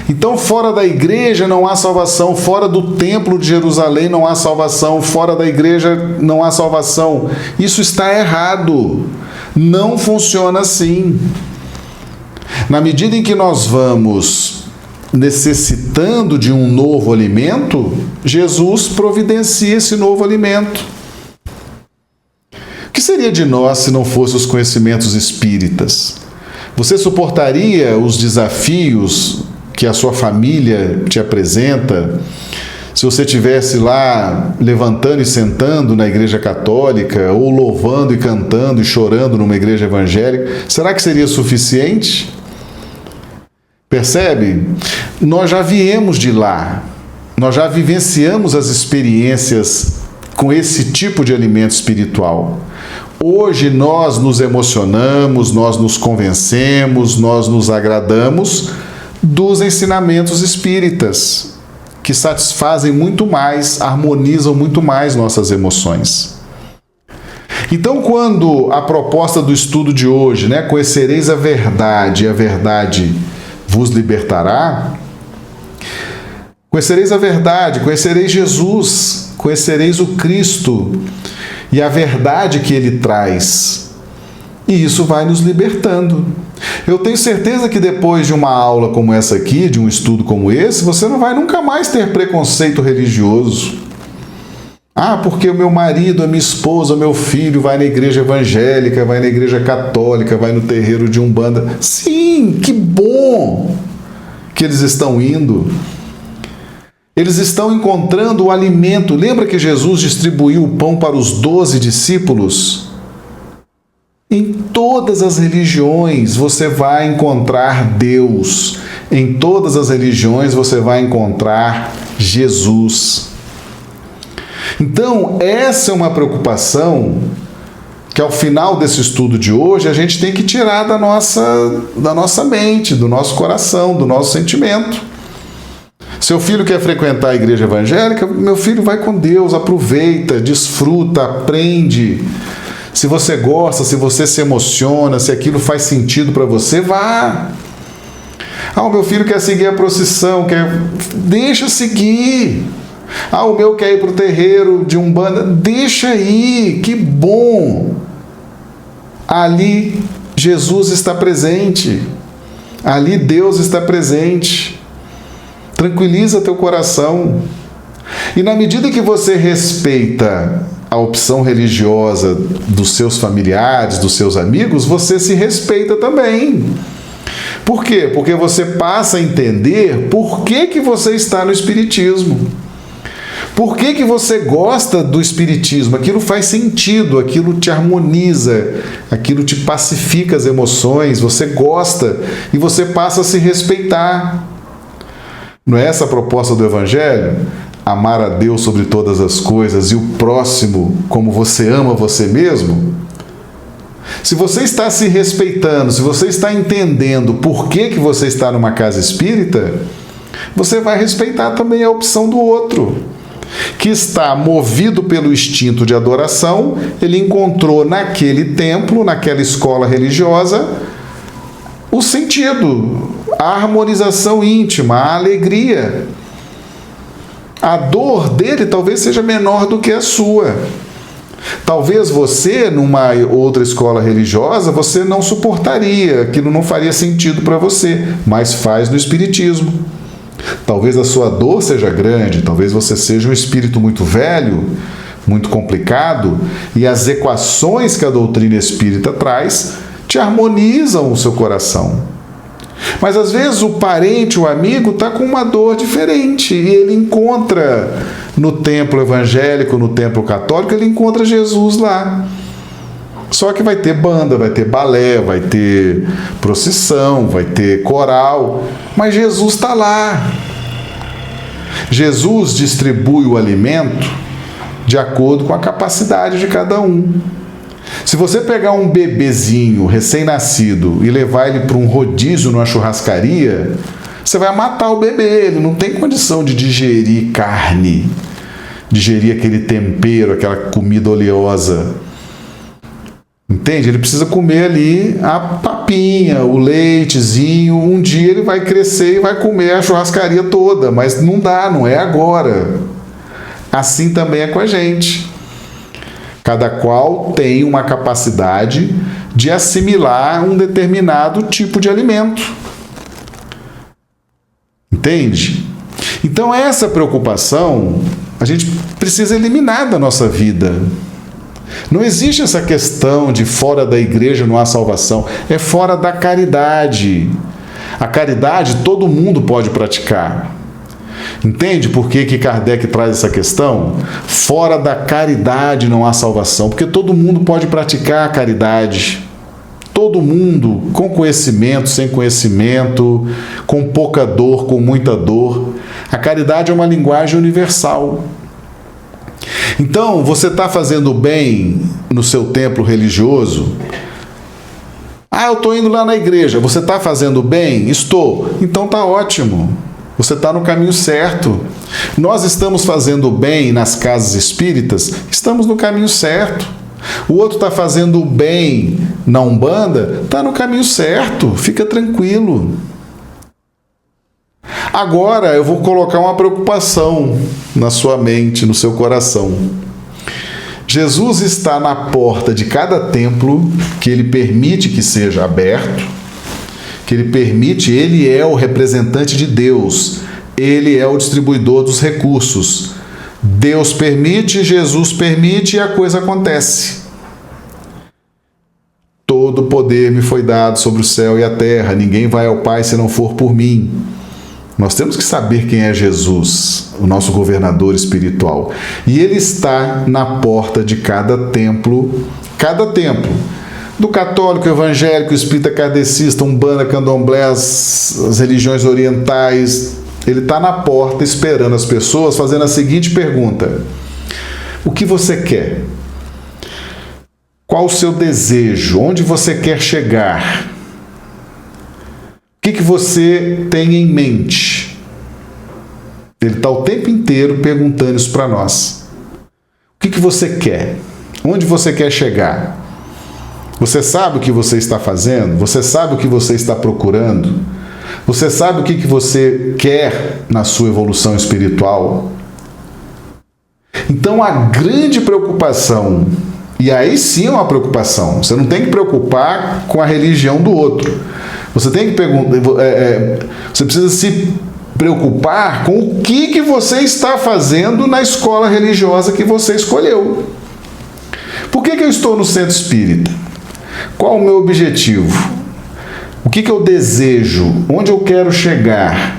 Então, fora da igreja não há salvação, fora do templo de Jerusalém não há salvação, fora da igreja não há salvação. Isso está errado. Não funciona assim. Na medida em que nós vamos necessitando de um novo alimento, Jesus providencia esse novo alimento. O que seria de nós se não fossem os conhecimentos espíritas? Você suportaria os desafios que a sua família te apresenta se você estivesse lá levantando e sentando na igreja católica, ou louvando e cantando e chorando numa igreja evangélica? Será que seria suficiente? Percebe? Nós já viemos de lá, nós já vivenciamos as experiências com esse tipo de alimento espiritual. Hoje nós nos emocionamos, nós nos convencemos, nós nos agradamos dos ensinamentos espíritas, que satisfazem muito mais, harmonizam muito mais nossas emoções. Então, quando a proposta do estudo de hoje, conhecereis a verdade, e a verdade vos libertará, conhecereis a verdade, conhecereis Jesus, conhecereis o Cristo e a verdade que Ele traz. E isso vai nos libertando. Eu tenho certeza que depois de uma aula como essa aqui, de um estudo como esse, você não vai nunca mais ter preconceito religioso. Ah, porque o meu marido, a minha esposa, o meu filho vai na igreja evangélica, vai na igreja católica, vai no terreiro de Umbanda. Sim, que bom que eles estão indo. Eles estão encontrando o alimento. Lembra que Jesus distribuiu o pão para os 12 discípulos? Em todas as religiões você vai encontrar Deus. Em todas as religiões você vai encontrar Jesus. Então, essa é uma preocupação que ao final desse estudo de hoje a gente tem que tirar da nossa mente, do nosso coração, do nosso sentimento. Seu filho quer frequentar a igreja evangélica? Meu filho, vai com Deus, aproveita, desfruta, aprende. Se você gosta, se você se emociona, se aquilo faz sentido para você, vá. O meu filho quer seguir a procissão, deixa seguir. O meu quer ir para o terreiro de Umbanda, deixa ir, que bom. Ali Jesus está presente, ali Deus está presente. Tranquiliza teu coração. E na medida que você respeita a opção religiosa dos seus familiares, dos seus amigos, você se respeita também. Por quê? Porque você passa a entender por que você está no Espiritismo. Por que você gosta do Espiritismo? Aquilo faz sentido, aquilo te harmoniza, aquilo te pacifica as emoções, você gosta e você passa a se respeitar. Não é essa a proposta do Evangelho? Amar a Deus sobre todas as coisas e o próximo como você ama você mesmo? Se você está se respeitando, se você está entendendo por que você está numa casa espírita, você vai respeitar também a opção do outro, que está movido pelo instinto de adoração. Ele encontrou naquele templo, naquela escola religiosa, o sentido, a harmonização íntima, a alegria. A dor dele talvez seja menor do que a sua. Talvez você, numa outra escola religiosa, você não suportaria, aquilo não faria sentido para você, mas faz no Espiritismo. Talvez a sua dor seja grande, talvez você seja um espírito muito velho, muito complicado, e as equações que a doutrina espírita traz te harmonizam o seu coração. Mas às vezes o parente, o amigo, está com uma dor diferente e ele encontra no templo evangélico, no templo católico, ele encontra Jesus lá. Só que vai ter banda, vai ter balé, vai ter procissão, vai ter coral, mas Jesus está lá. Jesus distribui o alimento de acordo com a capacidade de cada um. Se você pegar um bebezinho recém-nascido e levar ele para um rodízio numa churrascaria, você vai matar o bebê, ele não tem condição de digerir carne, digerir aquele tempero, aquela comida oleosa. Entende? Ele precisa comer ali a papinha, o leitezinho. Um dia ele vai crescer e vai comer a churrascaria toda, mas não dá, não é agora. Assim também é com a gente. Cada qual tem uma capacidade de assimilar um determinado tipo de alimento. Entende? Então essa preocupação a gente precisa eliminar da nossa vida. Não existe essa questão de fora da igreja não há salvação. É fora da caridade. A caridade todo mundo pode praticar. Entende por que Kardec traz essa questão? Fora da caridade não há salvação, porque todo mundo pode praticar a caridade. Todo mundo, com conhecimento, sem conhecimento, com pouca dor, com muita dor. A caridade é uma linguagem universal. Então, você está fazendo bem no seu templo religioso? Eu estou indo lá na igreja. Você está fazendo bem? Estou. Então está ótimo. Você está no caminho certo. Nós estamos fazendo bem nas casas espíritas? Estamos no caminho certo. O outro está fazendo bem na Umbanda? Está no caminho certo. Fica tranquilo. Agora eu vou colocar uma preocupação na sua mente, no seu coração. Jesus está na porta de cada templo que ele permite que seja aberto, que ele permite, ele é o representante de Deus, ele é o distribuidor dos recursos. Deus permite, Jesus permite e a coisa acontece. Todo poder me foi dado sobre o céu e a terra, ninguém vai ao Pai se não for por mim. Nós temos que saber quem é Jesus, o nosso governador espiritual. E ele está na porta de cada templo, do católico, evangélico, espírita, kardecista, umbanda, candomblé, as religiões orientais. Ele está na porta esperando as pessoas, fazendo a seguinte pergunta: o que você quer? Qual o seu desejo? Onde você quer chegar? O que você tem em mente? Ele está o tempo inteiro perguntando isso para nós. O que você quer? Onde você quer chegar? Você sabe o que você está fazendo? Você sabe o que você está procurando? Você sabe o que você quer na sua evolução espiritual? Então, a grande preocupação, e aí sim é uma preocupação, você não tem que preocupar com a religião do outro. Você tem que perguntar, você precisa se preocupar com o que você está fazendo na escola religiosa que você escolheu. Por que eu estou no centro espírita? Qual o meu objetivo? O que eu desejo? Onde eu quero chegar?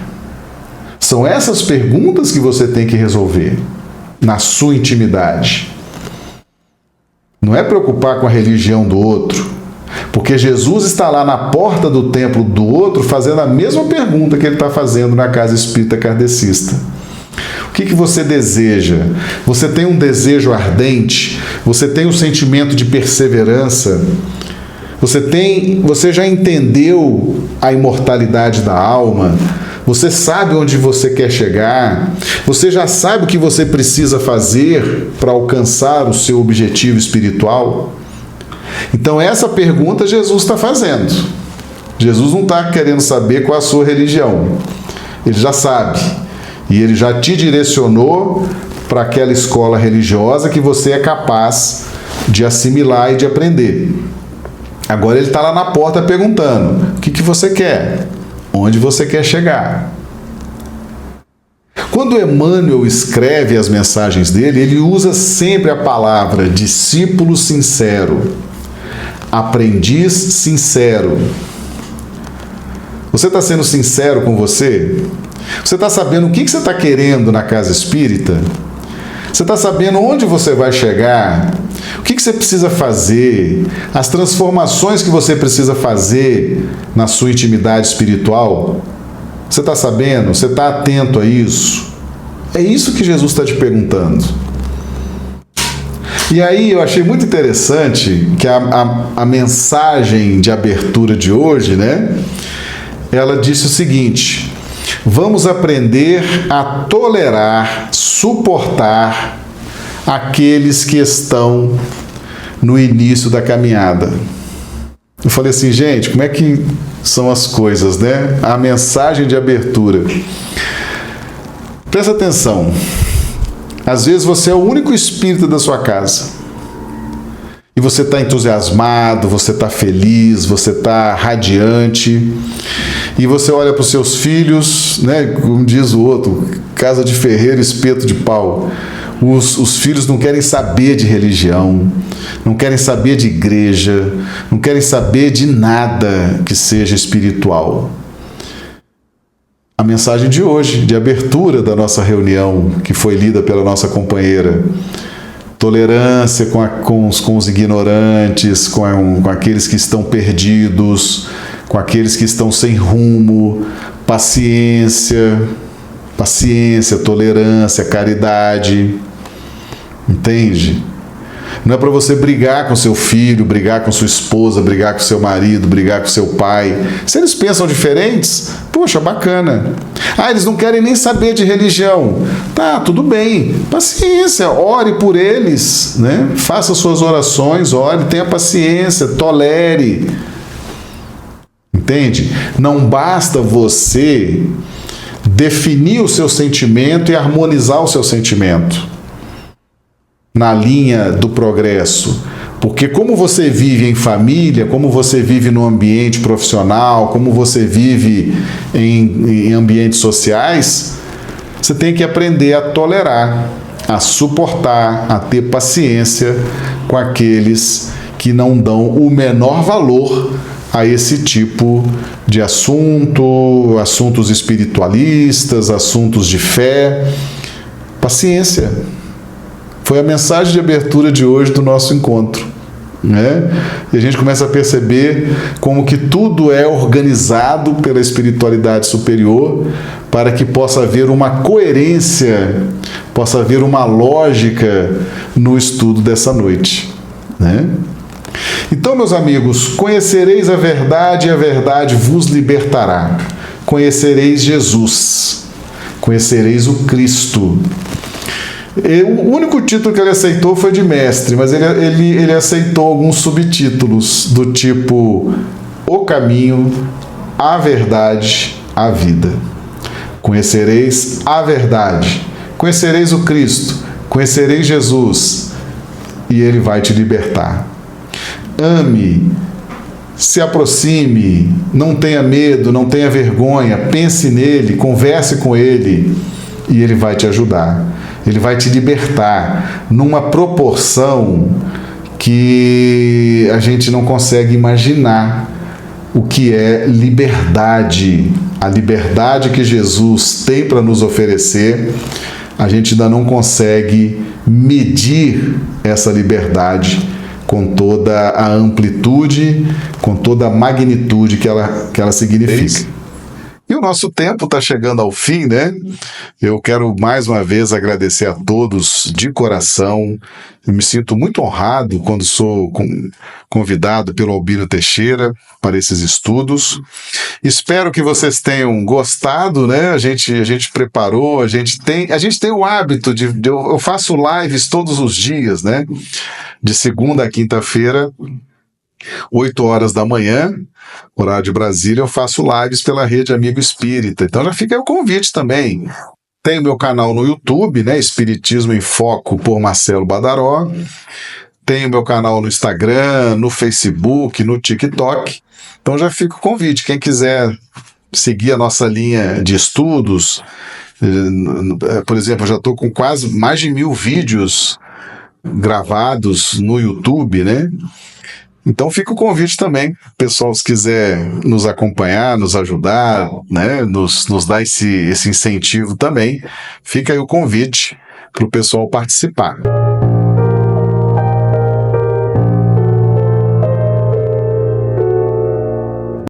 São essas perguntas que você tem que resolver na sua intimidade. Não é preocupar com a religião do outro, porque Jesus está lá na porta do templo do outro fazendo a mesma pergunta que ele está fazendo na casa espírita kardecista. O que você deseja? Você tem um desejo ardente? Você tem um sentimento de perseverança? Você já entendeu a imortalidade da alma? Você sabe onde você quer chegar? Você já sabe o que você precisa fazer para alcançar o seu objetivo espiritual? Então essa pergunta Jesus está fazendo. Jesus não está querendo saber qual é a sua religião. Ele já sabe. E ele já te direcionou para aquela escola religiosa que você é capaz de assimilar e de aprender. Agora ele está lá na porta perguntando: o que você quer? Onde você quer chegar? Quando Emmanuel escreve as mensagens dele, ele usa sempre a palavra discípulo sincero, aprendiz sincero. Você está sendo sincero com você? Você está sabendo o que você está querendo na casa espírita? Você está sabendo onde você vai chegar? O que você precisa fazer? As transformações que você precisa fazer na sua intimidade espiritual? Você está sabendo? Você está atento a isso? É isso que Jesus está te perguntando. E aí eu achei muito interessante que a mensagem de abertura de hoje, né? Ela disse o seguinte: vamos aprender a tolerar, suportar aqueles que estão no início da caminhada. Eu falei assim, gente, como é que são as coisas, né? A mensagem de abertura. Presta atenção. Às vezes você é o único espírita da sua casa. E você está entusiasmado, você está feliz, você está radiante. E você olha para os seus filhos, né? Como diz o outro, casa de ferreiro, espeto de pau. Os filhos não querem saber de religião, não querem saber de igreja, não querem saber de nada que seja espiritual. A mensagem de hoje, de abertura da nossa reunião, que foi lida pela nossa companheira: tolerância com os ignorantes, com aqueles que estão perdidos, com aqueles que estão sem rumo, paciência, tolerância, caridade. Entende? Não é para você brigar com seu filho, brigar com sua esposa, brigar com seu marido, brigar com seu pai. Se eles pensam diferentes, poxa, bacana. Ah, eles não querem nem saber de religião. Tá, tudo bem. Paciência, ore por eles, né? Faça suas orações, ore, tenha paciência, tolere. Entende? Não basta você definir o seu sentimento e harmonizar o seu sentimento na linha do progresso. Porque como você vive em família, como você vive no ambiente profissional, como você vive em ambientes sociais, você tem que aprender a tolerar, a suportar, a ter paciência com aqueles que não dão o menor valor a esse tipo de assuntos espiritualistas, assuntos de fé. Paciência. Foi a mensagem de abertura de hoje do nosso encontro, né? E a gente começa a perceber como que tudo é organizado pela espiritualidade superior para que possa haver uma coerência, possa haver uma lógica no estudo dessa noite, né? Então, meus amigos, conhecereis a verdade e a verdade vos libertará. Conhecereis Jesus. conhecereis o Cristo. O único título que ele aceitou foi de mestre, mas ele aceitou alguns subtítulos do tipo o caminho, a verdade, a vida. Conhecereis a verdade, conhecereis o Cristo, conhecereis Jesus, e ele vai te libertar. Ame, se aproxime, não tenha medo, não tenha vergonha, pense nele, converse com ele, e ele vai te ajudar. Ele vai te libertar numa proporção que a gente não consegue imaginar o que é liberdade. A liberdade que Jesus tem para nos oferecer, a gente ainda não consegue medir essa liberdade com toda a amplitude, com toda a magnitude que ela significa. E o nosso tempo está chegando ao fim, né? Eu quero mais uma vez agradecer a todos de coração. Eu me sinto muito honrado quando sou convidado pelo Albino Teixeira para esses estudos. Espero que vocês tenham gostado, né? A gente preparou, a gente tem o hábito eu faço lives todos os dias, né? De segunda a quinta-feira, 8 horas da manhã, horário de Brasília, eu faço lives pela Rede Amigo Espírita. Então já fica aí o convite também. Tem o meu canal no YouTube, né? Espiritismo em Foco por Marcelo Badaró. Tem o meu canal no Instagram, no Facebook, no TikTok. Então já fica o convite. Quem quiser seguir a nossa linha de estudos, por exemplo, eu já estou com quase mais de 1000 vídeos gravados no YouTube, né? Então fica o convite também, pessoal, se quiser nos acompanhar, nos ajudar, né, nos dar esse incentivo também, fica aí o convite para o pessoal participar.